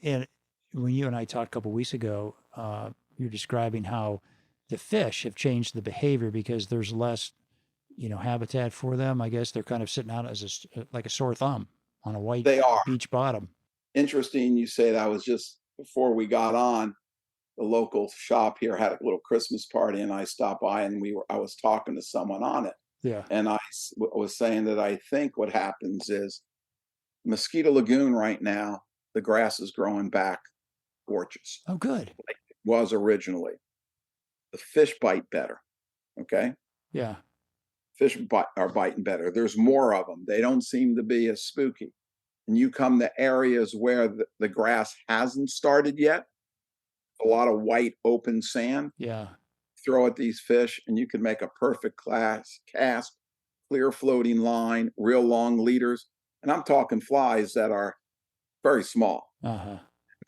And when you and I talked a couple of weeks ago, you're describing how the fish have changed the behavior because there's less, habitat for them. I guess they're kind of sitting out as like a sore thumb on a white beach bottom. Interesting you say that. Was just before we got on, the local shop here had a little Christmas party, and I stopped by and I was talking to someone on it. Yeah. And was saying that I think what happens is Mosquito Lagoon right now, the grass is growing back gorgeous, Oh, good. like it was originally. The fish bite better. Okay. Yeah. Are biting better. There's more of them. They don't seem to be as spooky. And you come to areas where the grass hasn't started yet, a lot of white open sand, Yeah. throw at these fish, and you can make a perfect cast, clear floating line, real long leaders. And I'm talking flies that are very small. Uh-huh.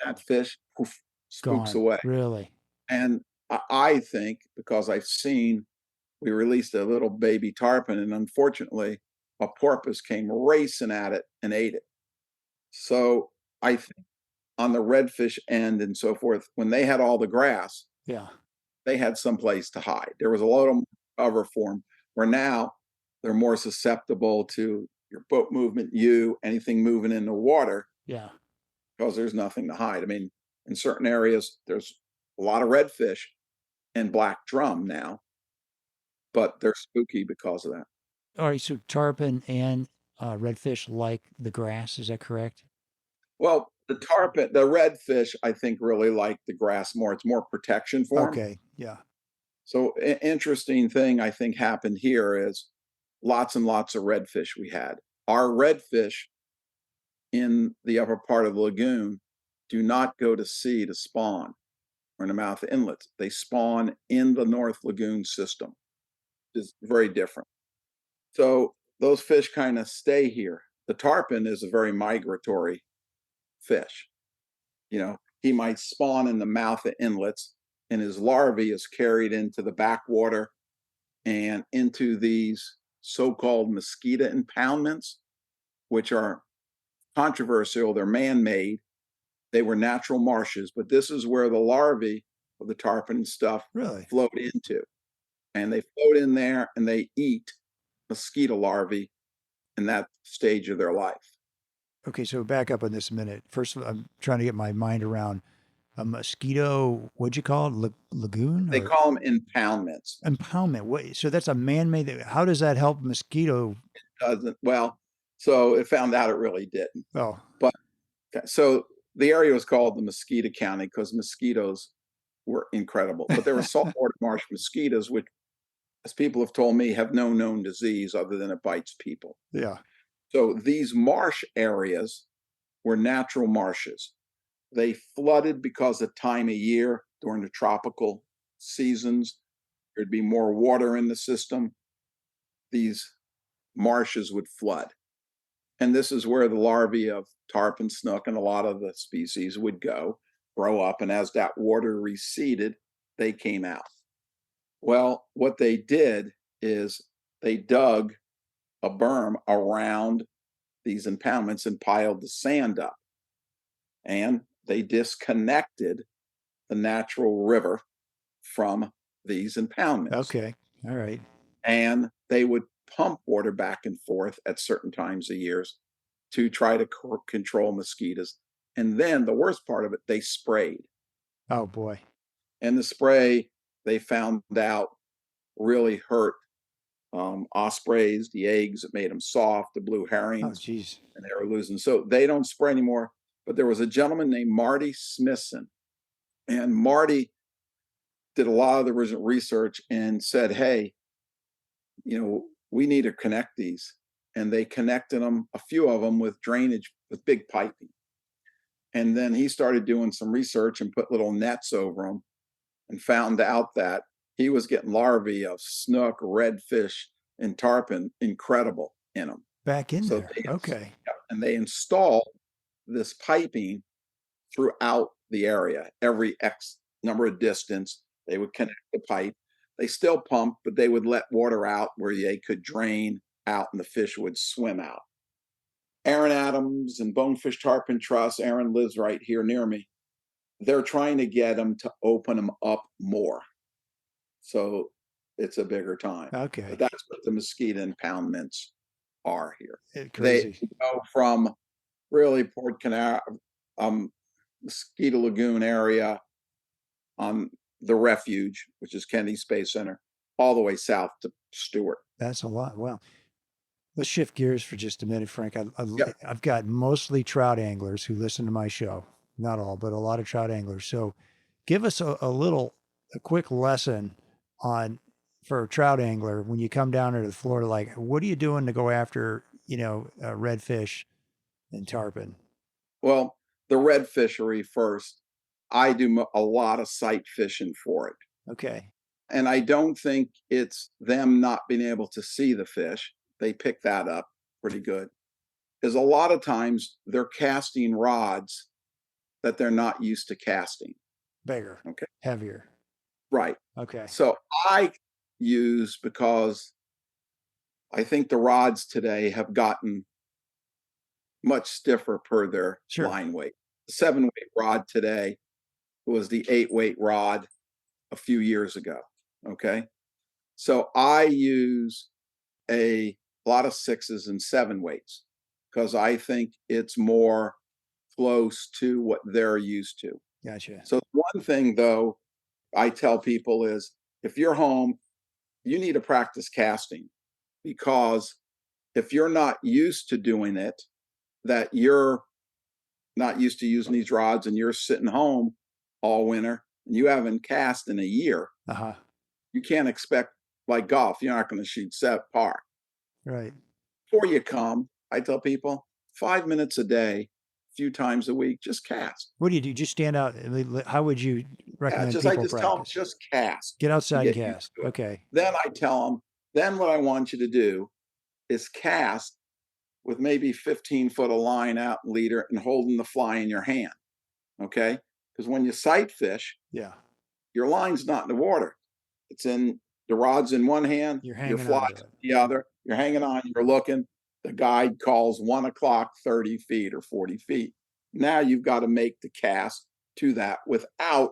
That fish poof, spooks Gone. away. Really? And I think because I've seen, we released a little baby tarpon, and unfortunately, a porpoise came racing at it and ate it. So I think on the redfish end and so forth, when they had all the grass, Yeah. they had some place to hide. There was a lot of cover for them, where now they're more susceptible to your boat movement, anything moving in the water, Yeah. because there's nothing to hide. I mean, in certain areas, there's a lot of redfish and black drum now, but they're spooky because of that. All right. So tarpon and redfish like the grass. Is that correct? Well, the redfish, I think, really like the grass more. It's more protection for them. Okay. Yeah. So, interesting thing I think happened here is lots and lots of redfish we had. Our redfish in the upper part of the lagoon do not go to sea to spawn or in the mouth of inlets. They spawn in the North Lagoon system. It's very different. So those fish kind of stay here. The tarpon is a very migratory fish. He might spawn in the mouth of inlets, and his larvae is carried into the backwater and into these so-called mosquito impoundments, which are controversial. They're man-made. They were natural marshes, but this is where the larvae of the tarpon and stuff Really? float into. And they float in there and they eat mosquito larvae in that stage of their life. Okay. So back up on this a minute. First, I'm trying to get my mind around a mosquito. What'd you call it? Lagoon They or call them impoundments. impoundment? What? So that's a man-made. How does that help mosquito? Doesn't, well, so it found out it really didn't. Oh. But so the area was called the Mosquito County because mosquitoes were incredible. But there were saltwater marsh mosquitoes, which, as people have told me, have no known disease other than it bites people. Yeah. So these marsh areas were natural marshes. They flooded because of time of year during the tropical seasons. There'd be more water in the system. These marshes would flood. And this is where the larvae of tarpon, snook, and a lot of the species would go, grow up. And as that water receded, they came out. Well, what they did is they dug a berm around these impoundments and piled the sand up. And they disconnected the natural river from these impoundments. Okay. All right. And they would pump water back and forth at certain times of years to try to control mosquitoes. And then the worst part of it, they sprayed. Oh boy. And the spray, they found out, really hurt ospreys, the eggs. It made them soft, the blue Oh herrings, geez. and they were losing. So they don't spray anymore. But there was a gentleman named Marty Smithson, and Marty did a lot of the research and said, hey, we need to connect these. And they connected them, a few of them, with drainage, with big piping. And then he started doing some research and put little nets over them and found out that he was getting larvae of snook, redfish, and tarpon, incredible, in them. Back in So there. Okay. and they installed this piping throughout the area. Every X number of distance, they would connect the pipe. They still pump, but they would let water out where they could drain out and the fish would swim out. Aaron Adams and Bonefish Tarpon Trust, Aaron lives right here near me. They're trying to get them to open them up more. So it's a bigger time. Okay. But that's what the mosquito impoundments are here. Crazy. They go from really Port Canaveral, Mosquito Lagoon area on the refuge, which is Kennedy Space Center, all the way south to Stewart. That's a lot. Well, let's shift gears for just a minute, Frank. Yep. I've got mostly trout anglers who listen to my show. Not all, but a lot of trout anglers. So give us a quick lesson on for a trout angler when you come down to Florida. Like, what are you doing to go after, redfish and tarpon? Well, the red fishery first. I do a lot of sight fishing for it. Okay. And I don't think it's them not being able to see the fish. They pick that up pretty good. Because a lot of times they're casting rods that they're not used to casting. Bigger. Okay. Heavier. Right. Okay. So I use, because I think the rods today have gotten much stiffer per their Sure. line weight. The 7-weight rod today was the 8-weight rod a few years ago. Okay. So I use a lot of 6s and 7-weights because I think it's more close to what they're used to. Gotcha. So one thing though I tell people is, if you're home, you need to practice casting, because if you're not used to doing it, that you're not used to using these rods and you're sitting home all winter and you haven't cast in a year, Uh-huh. you can't expect, like golf, you're not going to shoot set par. Right. Before you come, I tell people 5 minutes a day, a few times a week, just cast. What do you do? Just stand out. How would you Yeah, recommend just I people just tell them, practice? just cast Get to outside and get used cast. to it. Okay. Then I tell them, then what I want you to do is cast with maybe 15 foot of line out leader and holding the fly in your hand. Okay. Because when you sight fish, Yeah. your line's not in the water. It's in the rod's in one hand, You're your hanging on fly's to it. in the other. You're hanging on, you're looking. The guide calls 1 o'clock, 30 feet or 40 feet. Now you've got to make the cast to that without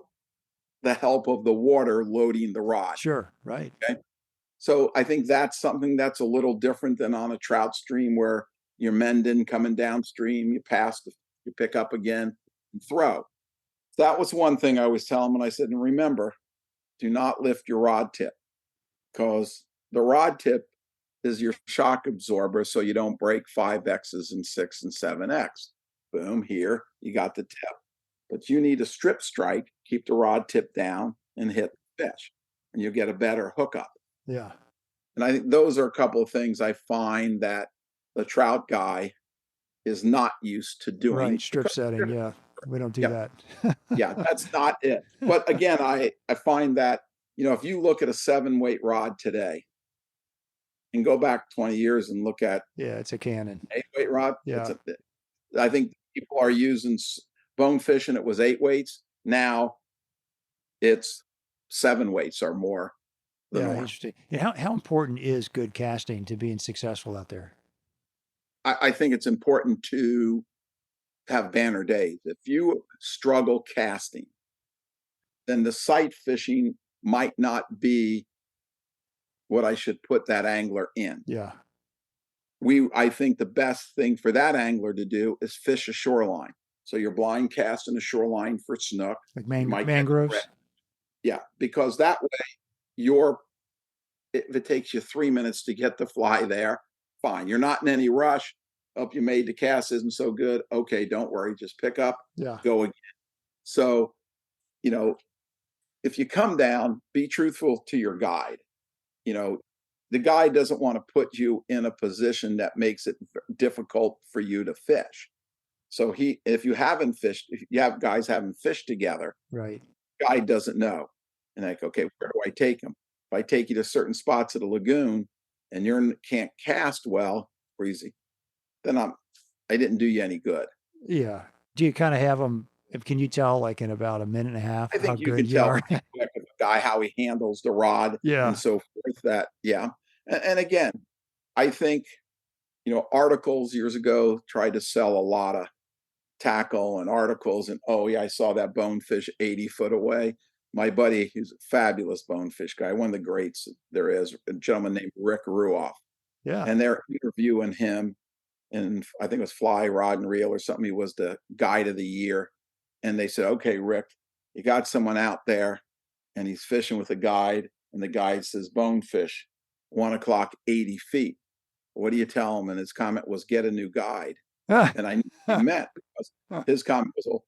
the help of the water loading the rod. Sure. Right. Okay. So I think that's something that's a little different than on a trout stream where you're mending, coming downstream, you pass, you pick up again and throw. That was one thing I always tell them. And I said, and remember, do not lift your rod tip, because the rod tip is your shock absorber so you don't break 5X's and 6 and 7X. Boom, here, you got the tip. But you need a strip strike, keep the rod tip down and hit the fish, and you'll get a better hookup. Yeah. And I think those are a couple of things I find that the trout guy is not used to doing. Right. Strip setting. Yeah. We don't do Yeah. that. Yeah, that's not it. But again, I find that, if you look at a 7-weight rod today and go back 20 years and look at Yeah. It's a cannon. 8-weight rod, Yeah. I think people are using bone fishing. It was 8 weights. Now it's 7 weights or more the Yeah. norm. Interesting. And how important is good casting to being successful out there? I think it's important to have banner days. If you struggle casting, then the sight fishing might not be what I should put that angler in. Yeah. I think the best thing for that angler to do is fish a shoreline. So you're blind casting a shoreline for snook. Like You might catch mangroves. red. Yeah, because that way if it takes you 3 minutes to get the fly there, fine. You're not in any rush. Hope you made the cast isn't so good. Okay, don't worry. Just pick up, Yeah. go again. So, if you come down, be truthful to your guide. The guide doesn't want to put you in a position that makes it difficult for you to fish. So if you have guys haven't fished together, Right. guide doesn't know. And like, okay, where do I take him? If I take you to certain spots at a lagoon and you can't cast well, breezy, then I didn't do you any good. Yeah. Do you kind of have them? Can you tell, like in about a minute and a half, I how think you good can you tell are? pretty quick with a guy how he handles the rod and Yeah. so forth. That, yeah. And again, I think, articles years ago tried to sell a lot of tackle and articles, and oh yeah, I saw that bonefish 80 foot away. My buddy, who's a fabulous bonefish guy, one of the greats there is, a gentleman named Rick Ruoff, Yeah. and they're interviewing him, and I think it was Fly Rod and Reel or something. He was the guide of the year, and they said, "Okay, Rick, you got someone out there, and he's fishing with a guide, and the guide says bonefish." 1 o'clock, 80 feet. What do you tell him? And his comment was, get a new guide. Ah, And I knew what he meant, because his comment was, well,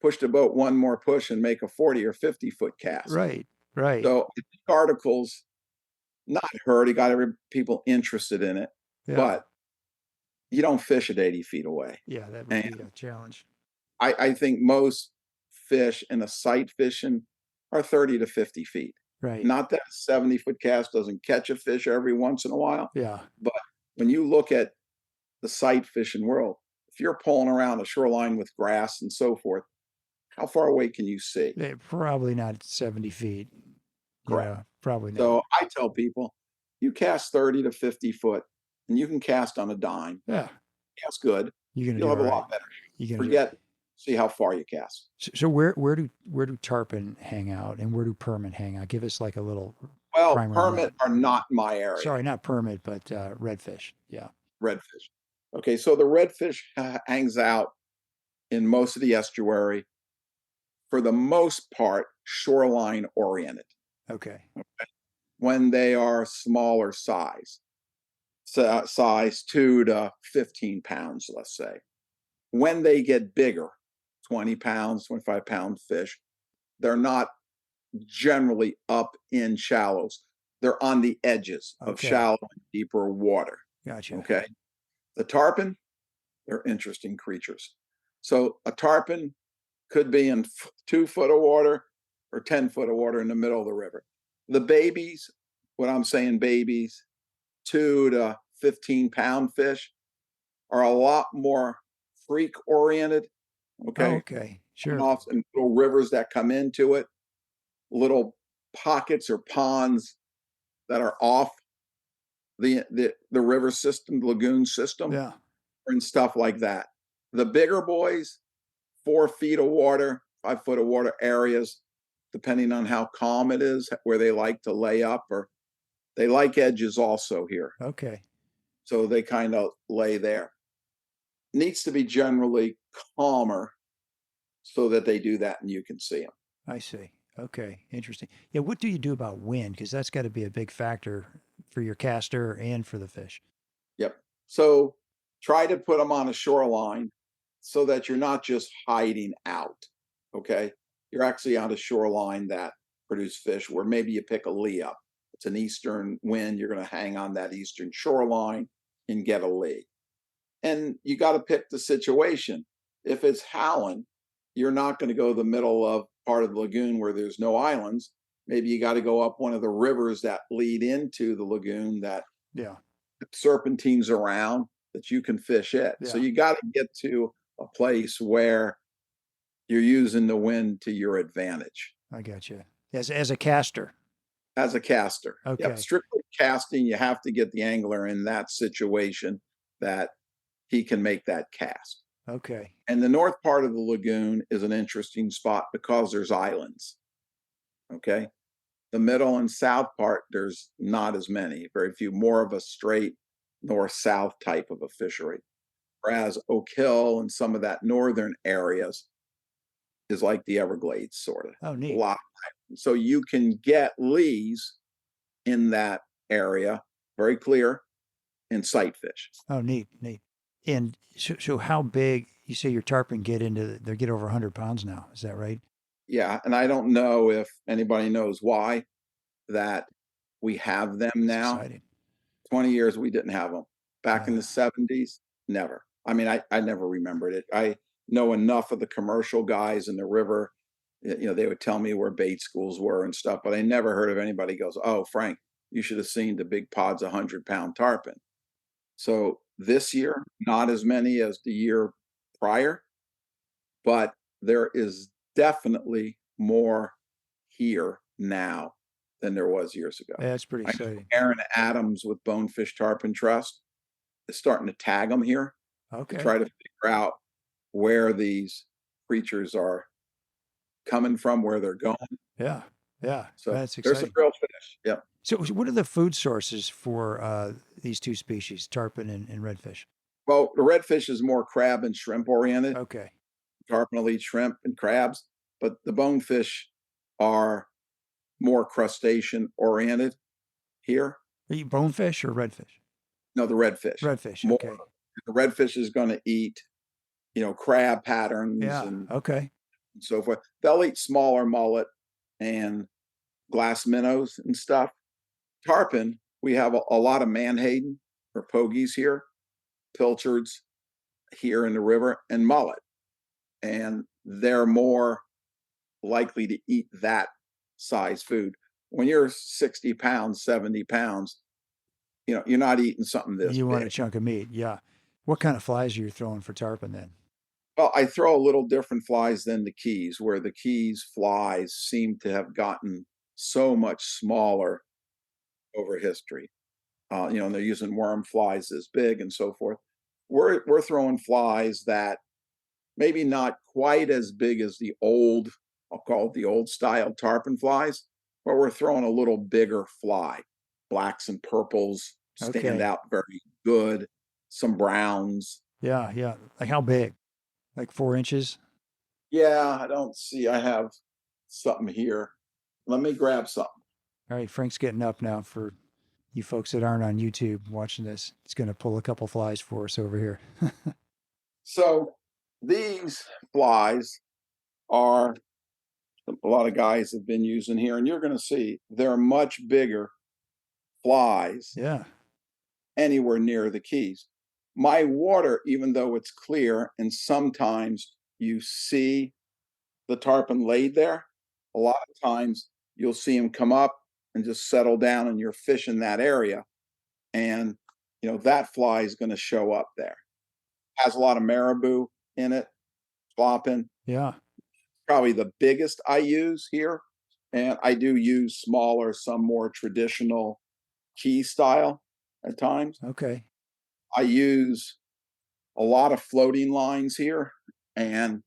push the boat one more push and make a 40 or 50-foot cast. right, right. So the articles not hurt. He got people interested in it, Yeah, but you don't fish at 80 feet away. yeah, that would And be a challenge. I think most fish in a sight fishing are 30 to 50 feet. Right. Not that a 70-foot cast doesn't catch a fish every once in a while, Yeah, but when you look at the sight fishing world, if you're pulling around a shoreline with grass and so forth, how far away can you see? probably not 70 feet. Correct. Yeah, probably not. So I tell people, you cast 30 to 50 foot and you can cast on a dime. Yeah, Cast good. you're gonna You'll do have a all lot right. better. You're gonna Forget, see how far you cast. So where do tarpon hang out and where do permit hang out? Give us like a little Well, primer on permit that. are not my area. Sorry, not permit, but redfish. Yeah. Redfish. Okay, so the redfish hangs out in most of the estuary, for the most part, shoreline oriented. Okay. When they are smaller size, size 2 to 15 pounds, let's say. When they get bigger, 20 pounds, 25-pound fish, they're not generally up in shallows. They're on the edges of Okay. shallow and deeper water. Gotcha. Okay. The tarpon, they're interesting creatures. So a tarpon could be in 2 foot of water or 10 foot of water in the middle of the river. The babies, what I'm saying, babies, 2 to 15-pound fish are a lot more freak oriented. Okay. Oh, okay. Sure. Off and little rivers that come into it, little pockets or ponds that are off the river system, lagoon system, Yeah. and stuff like that. The bigger boys, 4 feet of water, 5 foot of water areas, depending on how calm it is, where they like to lay up, or they like edges also here. Okay. So they kind of lay there. Needs to be generally calmer so that they do that and you can see them. I see. Okay. Interesting. Yeah. What do you do about wind? Because that's got to be a big factor for your caster and for the fish. Yep. So try to put them on a shoreline so that you're not just hiding out. Okay. You're actually on a shoreline that produce fish, where maybe you pick a lee up. It's an eastern wind. You're going to hang on that eastern shoreline and get a lee. And you got to pick the situation. If it's howling, you're not going to go the middle of part of the lagoon where there's no islands. Maybe you got to go up one of the rivers that lead into the lagoon that Yeah. serpentines around that you can fish it. So Yeah. you got to get to a place where you're using the wind to your advantage I got you. As a caster. as a caster. Okay. Yep. Strictly casting, you have to get the angler in that situation that he can make that cast. Okay. And the north part of the lagoon is an interesting spot because there's islands. Okay. The middle and south part, there's not as many, very few, more of a straight north-south type of a fishery. Whereas Oak Hill and some of that northern areas is like the Everglades, sort of. Oh, A neat. lot. So you can get lees in that area, very clear, and sight fish. Oh, neat, neat. And so how big? You say your tarpon they get over 100 pounds now. Is that right? Yeah, and I don't know if anybody knows why that we have them It's now. exciting. 20 years we didn't have them. Back in the 70s, never. I mean, I never remembered it. I know enough of the commercial guys in the river. You know, they would tell me where bait schools were and stuff, but I never heard of anybody goes, "Oh, Frank, you should have seen the big pods of 100-pound tarpon." So this year, not as many as the year prior, but there is definitely more here now than there was years ago. That's pretty I know exciting. Aaron Adams with Bonefish Tarpon Trust is starting to tag them here to Okay. try to figure out where these creatures are coming from, where they're going. Yeah. Yeah. So That's there's some exciting. real fish. Yep. So what are the food sources for these two species, tarpon and redfish? Well, the redfish is more crab and shrimp oriented. Okay. Tarpon will eat shrimp and crabs, but the bonefish are more crustacean oriented here. Are you bonefish or redfish? No, the redfish. Redfish, More, okay. the redfish is going to eat, crab patterns Yeah, and okay. so forth. They'll eat smaller mullet and glass minnows and stuff. Tarpon, we have a lot of manhaden or pogies here, pilchards here in the river, and mullet. And they're more likely to eat that size food. When you're 60 pounds, 70 pounds, you're not eating something this You want a big. chunk of meat, yeah. What kind of flies are you throwing for tarpon then? Well, I throw a little different flies than the Keys, where the Keys flies seem to have gotten so much smaller over history. And they're using worm flies this big and so forth. We're throwing flies that maybe not quite as big as the old, I'll call it the old style tarpon flies, but we're throwing a little bigger fly. Blacks and purples stand Okay. out very good. Some browns. Yeah, yeah. Like how big? Like 4 inches? Yeah, I have something here. Let me grab something. All right, Frank's getting up now for you folks that aren't on YouTube watching this. He's going to pull a couple flies for us over here. So these flies are a lot of guys have been using here, and you're going to see they're much bigger flies Yeah. anywhere near the Keys. My water, even though it's clear, and sometimes you see the tarpon laid there, a lot of times you'll see them come up and just settle down, and you're fishing that area, and that fly is going to show up there. Has a lot of marabou in it, flopping. Yeah. Probably the biggest I use here, and I do use smaller, some more traditional key style at times. Okay. I use a lot of floating lines here, and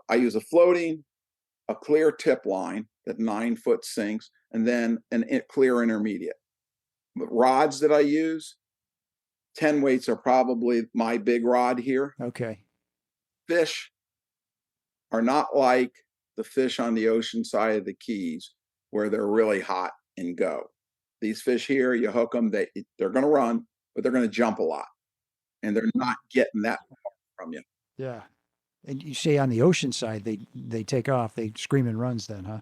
I use a clear tip line that 9 foot sinks, and then clear intermediate. The rods that I use, 10 weights are probably my big rod here. Okay. Fish are not like the fish on the ocean side of the Keys where they're really hot and go. These fish here, you hook them, they're going to run, but they're going to jump a lot, and they're not getting that from you. Yeah. And you say on the ocean side, they take off, they scream and runs then, huh?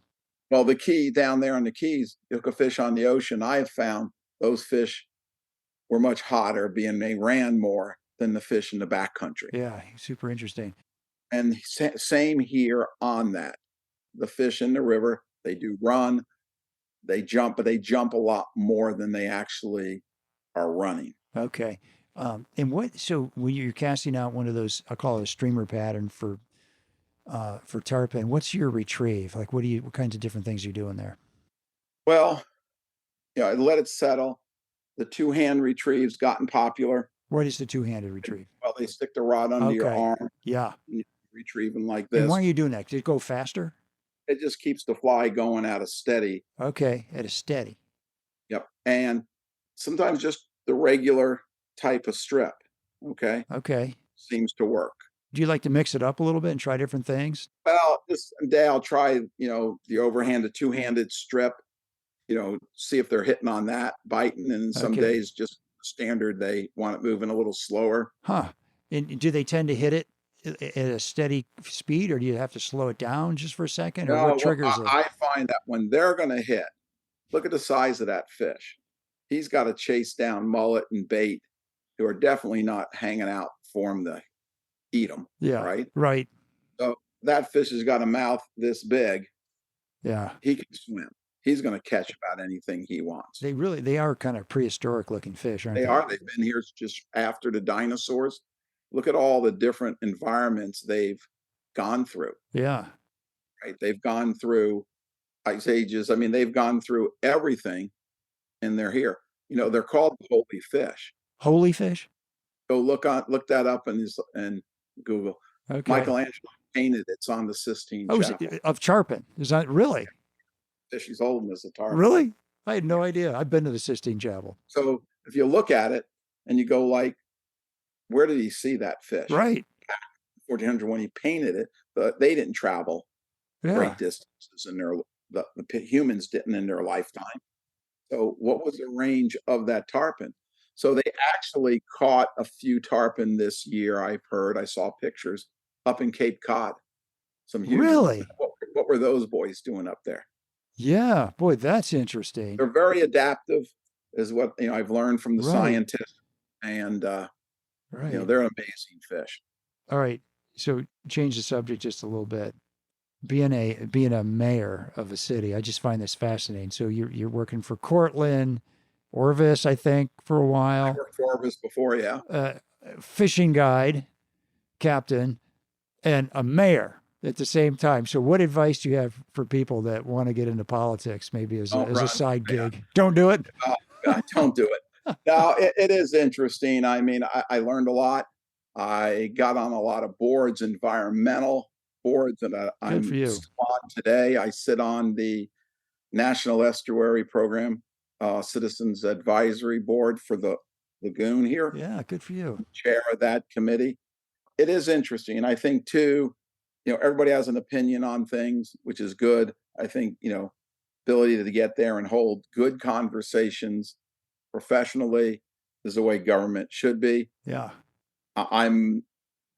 Well, the key down there on the Keys, you hook a fish on the ocean. I have found those fish were much hotter, being they ran more than the fish in the backcountry. Yeah, super interesting. And same here on that. The fish in the river, they do run, they jump, but they jump a lot more than they actually are running. Okay. So when you're casting out one of those, I'll call it a streamer pattern for tarpon, what's your retrieve? Like, what kinds of different things are you doing there? Well, I let it settle. The two-hand retrieves gotten popular. What is the two-handed retrieve? Well, they stick the rod under your Okay. arm, Yeah. retrieving like And this. why are you doing that? Did it go faster? It just keeps the fly going at a steady. Okay, at a steady. Yep. And sometimes just the regular type of strip, okay, Okay. seems to work. Do you like to mix it up a little bit and try different things? Well, this day I'll try, the overhanded, two-handed strip, see if they're hitting on that, biting, and some Okay. days just standard, they want it moving a little slower. Huh. And do they tend to hit it at a steady speed, or do you have to slow it down just for a second, or No, what well, triggers it? I find that when they're going to hit, look at the size of that fish. He's got to chase down mullet and bait, who are definitely not hanging out for him to eat them. Yeah. Right. Right. So that fish has got a mouth this big. Yeah. He can swim. He's going to catch about anything he wants. They are kind of prehistoric looking fish, aren't they? They are. They've been here just after the dinosaurs. Look at all the different environments they've gone through. Yeah. Right. They've gone through ice ages. I mean, they've gone through everything, and they're here. They're called the holy fish. Holy fish? Go look that up and Google. Okay. Michelangelo painted it's on the Sistine Oh, Chapel. of Charpin. Is that really? Fish is old as a tarpon. Really? I had no idea. I've been to the Sistine Chapel. So if you look at it and you go like, where did he see that fish? Right. 1400 when he painted it, but they didn't travel Yeah. great distances in the humans didn't in their lifetime. So what was the range of that tarpon? So they actually caught a few tarpon this year, I've heard. I saw pictures up in Cape Cod, some huge ones. Really? What were those boys doing up there? Yeah. Boy, that's interesting. They're very adaptive, is what I've learned from the Right. scientists, and Right. they're an amazing fish. All right. So change the subject just a little bit. Being a mayor of a city, I just find this fascinating. So you're working for Cortland, Orvis, I think, for a I while. worked for Orvis before, yeah. Uh, Fishing guide, captain, and a mayor at the same time. So what advice do you have for people that want to get into politics, maybe as Don't a run. side Yeah. gig? Don't do it. Oh, God, don't do it. Now, it is interesting. I mean, I learned a lot. I got on a lot of boards, environmental boards, and Good for I'm you. still on today. I sit on the National Estuary Program Citizens Advisory Board for the lagoon here, Yeah, good for you. chair of that committee. It is interesting. And I think, too, everybody has an opinion on things, which is good. I think, ability to get there and hold good conversations professionally is the way government should be. Yeah. I'm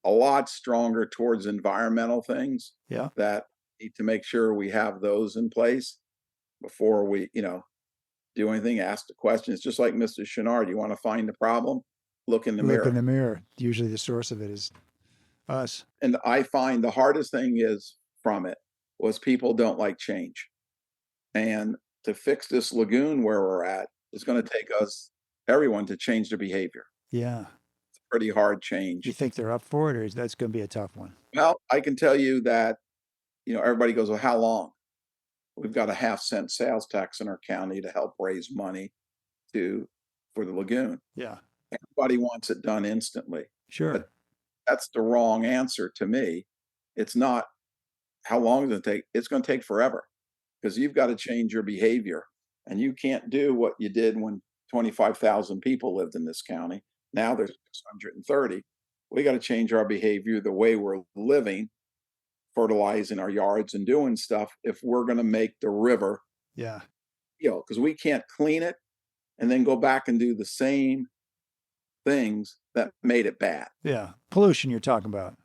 a lot stronger towards environmental things Yeah. that need to make sure we have those in place before we, do anything, ask the question. It's just like Mr. Chenard. You want to find the problem? Look in the Look in mirror. the mirror. Usually the source of it is us. And I find the hardest thing is from it was people don't like change. And to fix this lagoon where we're at, it's going to take us, everyone, to change their behavior. Yeah. Pretty hard You change. think they're up for it, or is that's going to be a tough one? Well, I can tell you that, everybody goes, well, how long? We've got a half-cent sales tax in our county to help raise money for the lagoon. Yeah. Everybody wants it done instantly, Sure. but that's the wrong answer to me. It's not how long does it take? It's going to take forever because you've got to change your behavior, and you can't do what you did when 25,000 people lived in this county. Now there's 630. We got to change our behavior, the way we're living, fertilizing our yards and doing stuff if we're going to make the river, Yeah. because we can't clean it and then go back and do the same things that made it bad. Yeah. Pollution you're talking about.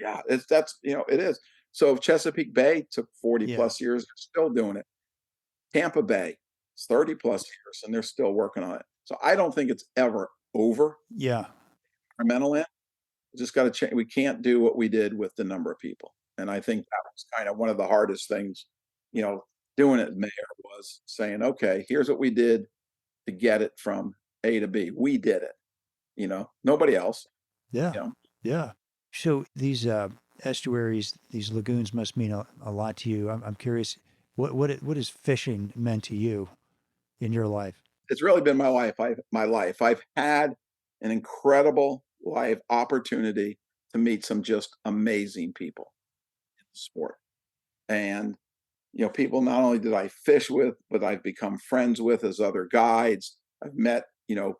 Yeah, it is. So Chesapeake Bay took 40 Yeah. plus years, they're still doing it. Tampa Bay, it's 30 plus years and they're still working on it. So I don't think it's ever over. Yeah. Environmental end, we just got to change. We can't do what we did with the number of people. And I think that was kind of one of the hardest things, doing it mayor was saying, okay, here's what we did to get it from A to B. We did it, nobody else, Yeah. you know. Yeah. So these estuaries, these lagoons must mean a lot to you. I'm curious, what has fishing meant to you in your life? It's really been my life. I've had an incredible life opportunity to meet some just amazing people in the sport. And, people not only did I fish with, but I've become friends with as other guides. I've met,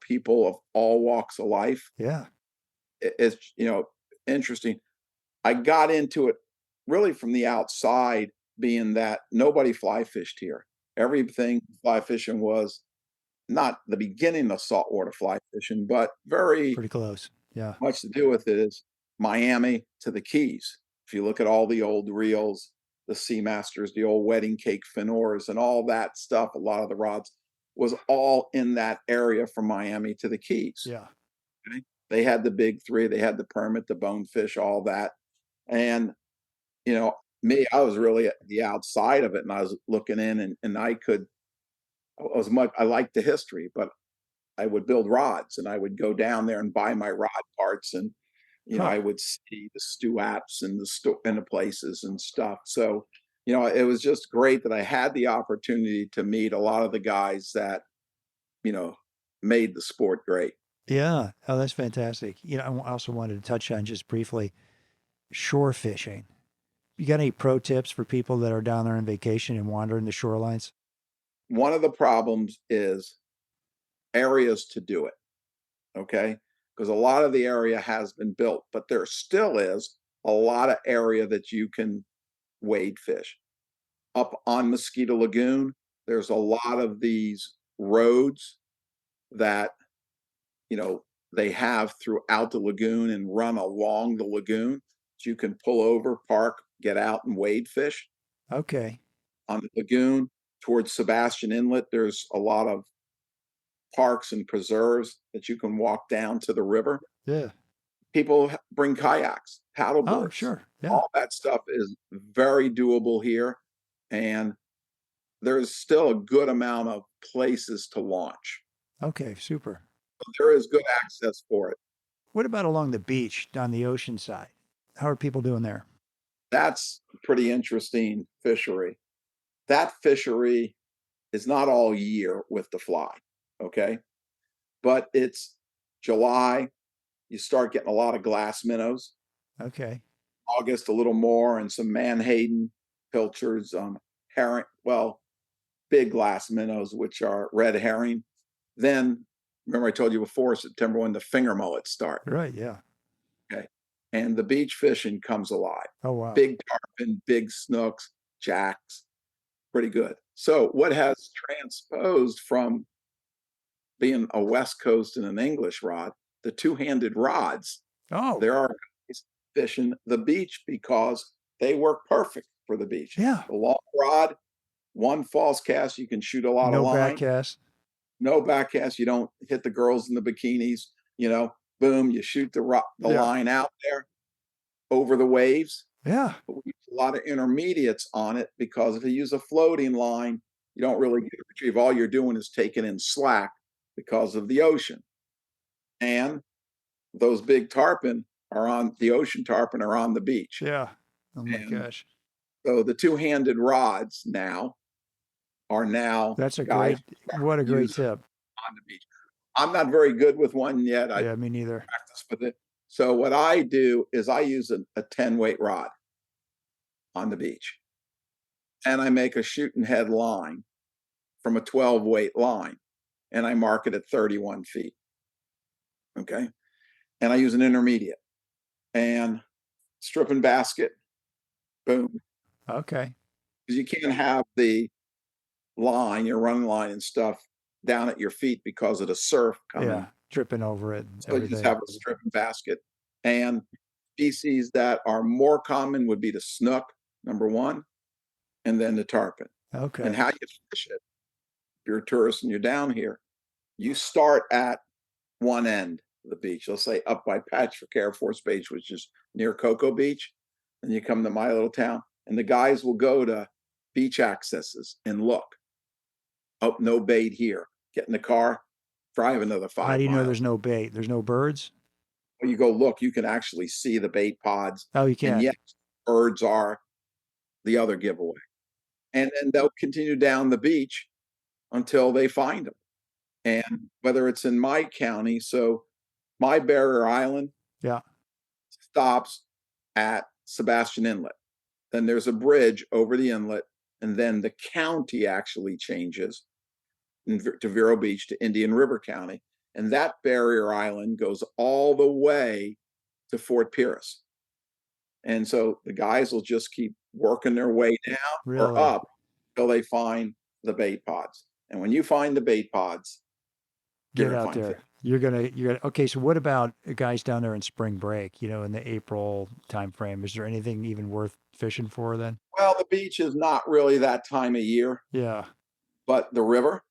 people of all walks of life. Yeah. It's, interesting. I got into it really from the outside, being that nobody fly fished here. Everything fly fishing was not the beginning of saltwater fly fishing, but very Pretty close. Yeah. much to do with it is Miami to the Keys. If you look at all the old reels, the Seamasters, the old wedding cake finors, and all that stuff, a lot of the rods was all in that area from Miami to the Keys. Yeah. Okay? They had the big three, they had the permit, the bonefish, all that. And, me, I was really at the outside of it and I was looking in and I liked the history, but I would build rods and I would go down there and buy my rod parts and Huh. I would see the stew apps and the places and stuff. So, it was just great that I had the opportunity to meet a lot of the guys that, you know, made the sport great. Yeah. Oh, that's fantastic. I also wanted to touch on just briefly shore fishing. You got any pro tips for people that are down there on vacation and wandering the shorelines? One of the problems is areas to do it. Okay. Because a lot of the area has been built, but there still is a lot of area that you can wade fish. Up on Mosquito Lagoon, there's a lot of these roads that, they have throughout the lagoon and run along the lagoon. So you can pull over, park, get out and wade fish Okay. on the lagoon. Towards Sebastian Inlet, there's a lot of parks and preserves that you can walk down to the river. Yeah. People bring kayaks, paddle Oh, boards. sure. Yeah. All that stuff is very doable here. And there's still a good amount of places to launch. Okay. Super. There is good access for it. What about along the beach on the ocean side? How are people doing there? That's a pretty interesting fishery. That fishery is not all year with the fly, okay? But it's July, you start getting a lot of glass minnows. Okay. August, a little more, and some Manhattan pilchards, herring, well, big glass minnows, which are red herring. Then, remember I told you before, September when the finger mullets start. Right. Yeah. Okay. And the beach fishing comes alive. Oh, wow. Big tarpon, big snooks, jacks, pretty good. So what has transposed from being a West Coast and an English rod, the two-handed rods, Oh, there are guys fishing the beach because they work perfect for the beach. yeah. The long rod, one false cast, you can shoot a lot of No line. back cast. No back cast, you don't hit the girls in the bikinis, boom, you shoot the Yeah. line out there over the waves. Yeah. But we use a lot of intermediates on it because if you use a floating line, you don't really get a retrieve. All you're doing is taking in slack because of the ocean. And those big tarpon are on the ocean tarpon are on the beach. Yeah. Oh my And gosh. so the two-handed rods are now That's a guys what a great use tip. on the beach. I'm not very good with one yet. I Yeah, me neither. practice with it. So what I do is I use a 10-weight rod on the beach. And I make a shooting head line from a 12-weight line. And I mark it at 31 feet. Okay. And I use an intermediate. And stripping basket, boom. Okay. Because you can't have the line, your run line and stuff down at your feet because of the surf coming. Yeah. Tripping over it. So you just Everything. have a stripping basket. And species that are more common would be the snook, number one, and then the tarpon. And Okay. how you fish it, if you're a tourist and you're down here, you start at one end of the beach. Let's say up by Patrick Air Force Base, which is near Cocoa Beach. And you come to my little town, and the guys will go to beach accesses and look. Oh, no bait here. Get in the car, drive another 5 How do you know miles. there's no bait? There's no birds? When you go look, you can actually see the bait pods. Oh, you And can. yes, birds are the other giveaway. And then they'll continue down the beach until they find them. And whether it's in my county, so my barrier island Yeah. stops at Sebastian Inlet. Then there's a bridge over the inlet, and then the county actually changes to Vero Beach to Indian River County. And that barrier island goes all the way to Fort Pierce. And so the guys will just keep working their way down or Really? up till they find the bait pods. And when you find the bait pods, you're Get gonna out find there. fish. You're gonna okay, so what about guys down there in spring break, in the April timeframe? Is there anything even worth fishing for then? Well, the beach is not really that time of year, Yeah. but the river,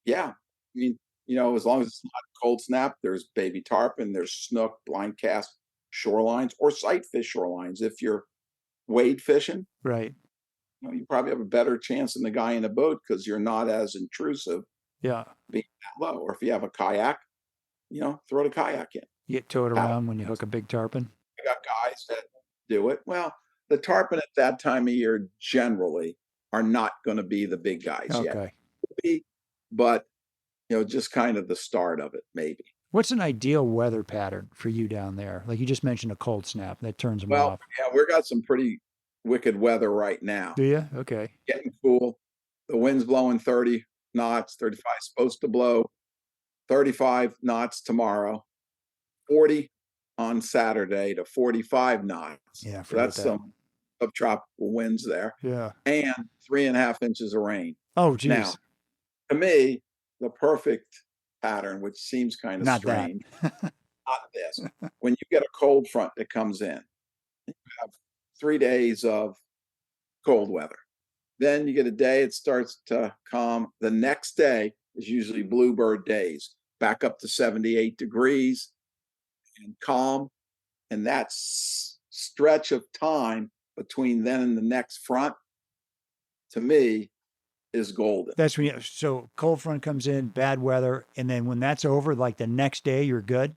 yeah. I mean, as long as it's not a cold snap, there's baby tarpon, there's snook, blind cast shorelines, or sight fish shorelines. If you're wade fishing, Right. you probably have a better chance than the guy in the boat because you're not as intrusive Yeah. being that low. Or if you have a kayak, throw the kayak in. You get towed Paddle. around when you hook a big tarpon. I got guys that do it. Well, the tarpon at that time of year generally are not going to be the big guys yet. Okay. But, just kind of the start of it, maybe. What's an ideal weather pattern for you down there? Like you just mentioned a cold snap that turns them Well, off. yeah, we've got some pretty wicked weather right now. Do you? Okay. Getting cool. The wind's blowing 30 knots, 35, supposed to blow 35 knots tomorrow, 40 on Saturday to 45 knots. Yeah, So forget that's that. some subtropical winds there. Yeah. And 3.5 inches of rain. Oh, Now, geez. to me, the perfect pattern, which seems kind of Not strange. that. Not this. When you get a cold front that comes in, you have 3 days of cold weather. Then you get a day, it starts to calm. The next day is usually bluebird days, back up to 78 degrees and calm. And that stretch of time between then and the next front, to me, is golden. That's when so cold front comes in, bad weather, and then when that's over, like the next day, you're good.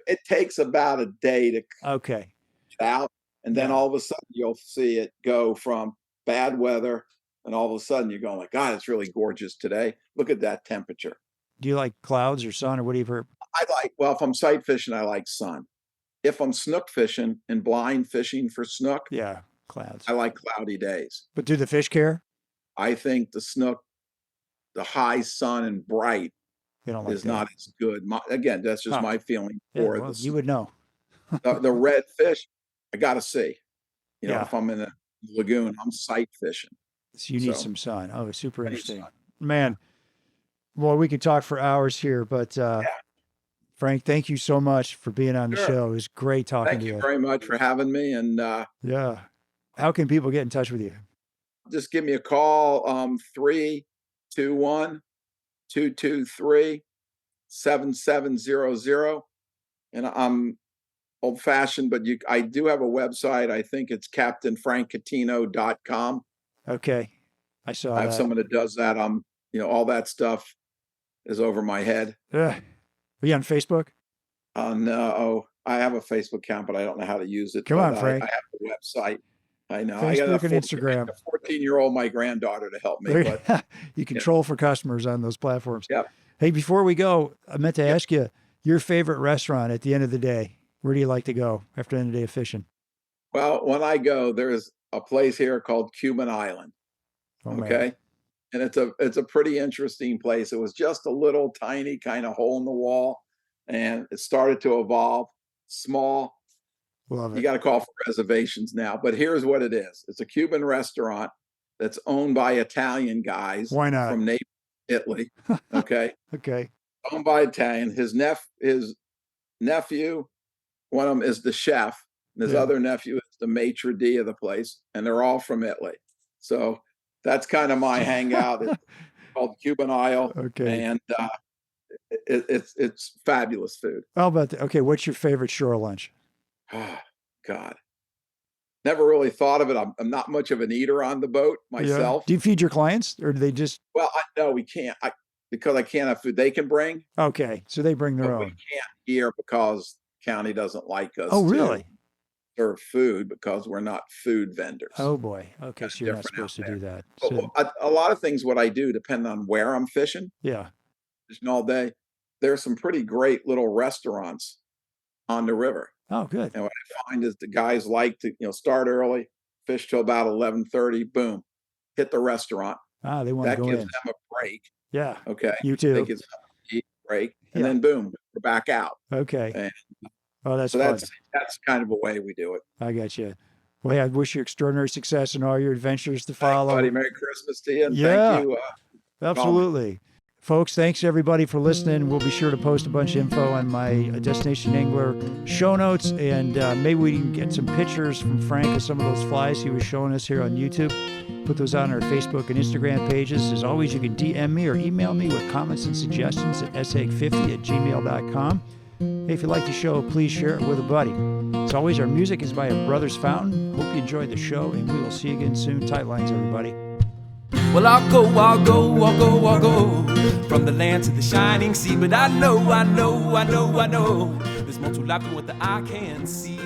It takes about a day to Okay. get out, and then all of a sudden you'll see it go from bad weather, and all of a sudden you're going like, God, it's really gorgeous today. Look at that temperature. Do you like clouds or sun or whatever? Well, if I'm sight fishing, I like sun. If I'm snook fishing and blind fishing for snook, Yeah, clouds. I like cloudy days. But do the fish care? I think the snook, the high sun and bright, They don't like is that. not as good. Again, that's just my feeling for well, you would know. the redfish. I got to see. You know, Yeah. if I'm in a lagoon, I'm sight fishing. So you need some sun. Oh, super interesting. sun. Man, well, we could talk for hours here, but Frank, thank you so much for being on the Sure. show. It was great talking Thank to you you. very much for having me. And Yeah. How can people get in touch with you? just give me a call, 321-223-7700. And I'm old fashioned, but I do have a website. I think it's captainfrankcatino.com. Okay. I saw I have that. someone that does that. All that stuff is over my head. Are you on Facebook? No, I have a Facebook account, but I don't know how to use it. Come on, Frank. I have the website. I know. Facebook and Instagram. A 14-year-old, my granddaughter, to help me. But you control for customers on those platforms. Yep. Hey, before we go, I meant to ask you your favorite restaurant at the end of the day. Where do you like to go after the end of the day of fishing? Well, when I go, there's a place here called Cuban Island. Oh, Okay. Man. And it's a pretty interesting place. It was just a little tiny kind of hole in the wall, and it started to evolve. Small. Love it. You got to call for reservations now. But here's what it is. It's a Cuban restaurant that's owned by Italian guys. Why not? From Naples, Italy. Okay. Okay. Owned by Italian. His nephew, one of them is the chef. And his other nephew is the maitre d' of the place. And they're all from Italy. So that's kind of my hangout. It's called Cuban Isle. Okay. And it's fabulous food. How about that? Okay. What's your favorite shore lunch? Oh, God. Never really thought of it. I'm not much of an eater on the boat myself. Yeah. Do you feed your clients or do they just? Well, no, we can't. Because I can't have food they can bring. Okay. So they bring their own. We can't here because county doesn't like us. Oh, really? Serve food because we're not food vendors. Oh, boy. Okay. That's So you're not different supposed to out there. do that. But So, a lot of things what I do depend on where I'm fishing. yeah. Fishing all day. There's some pretty great little restaurants on the river. Oh, good. And what I find is the guys like to, start early, fish till about 11:30, boom, hit the restaurant. Ah, they want to That go gives in. them a break. Yeah. Okay. You too. That gives them a break. And Yeah. then boom, we're back out. Okay. And Oh, that's so fun. that's kind of a way we do it. I got you. Well, hey, I wish you extraordinary success in all your adventures to Thanks, follow. buddy. Merry Christmas to you. And Yeah. thank you. Absolutely. Folks, thanks everybody for listening. We'll be sure to post a bunch of info on my Destination Angler show notes, and maybe we can get some pictures from Frank of some of those flies he was showing us here on YouTube. Put those on our Facebook and Instagram pages. As always, you can DM me or email me with comments and suggestions at sag50@gmail.com. Hey, if you like the show, please share it with a buddy. As always, our music is by a Brothers Fountain. Hope you enjoyed the show, and we will see you again soon. Tight lines, everybody. Well, I'll go from the land to the shining sea. But I know there's more to life than what the eye can see.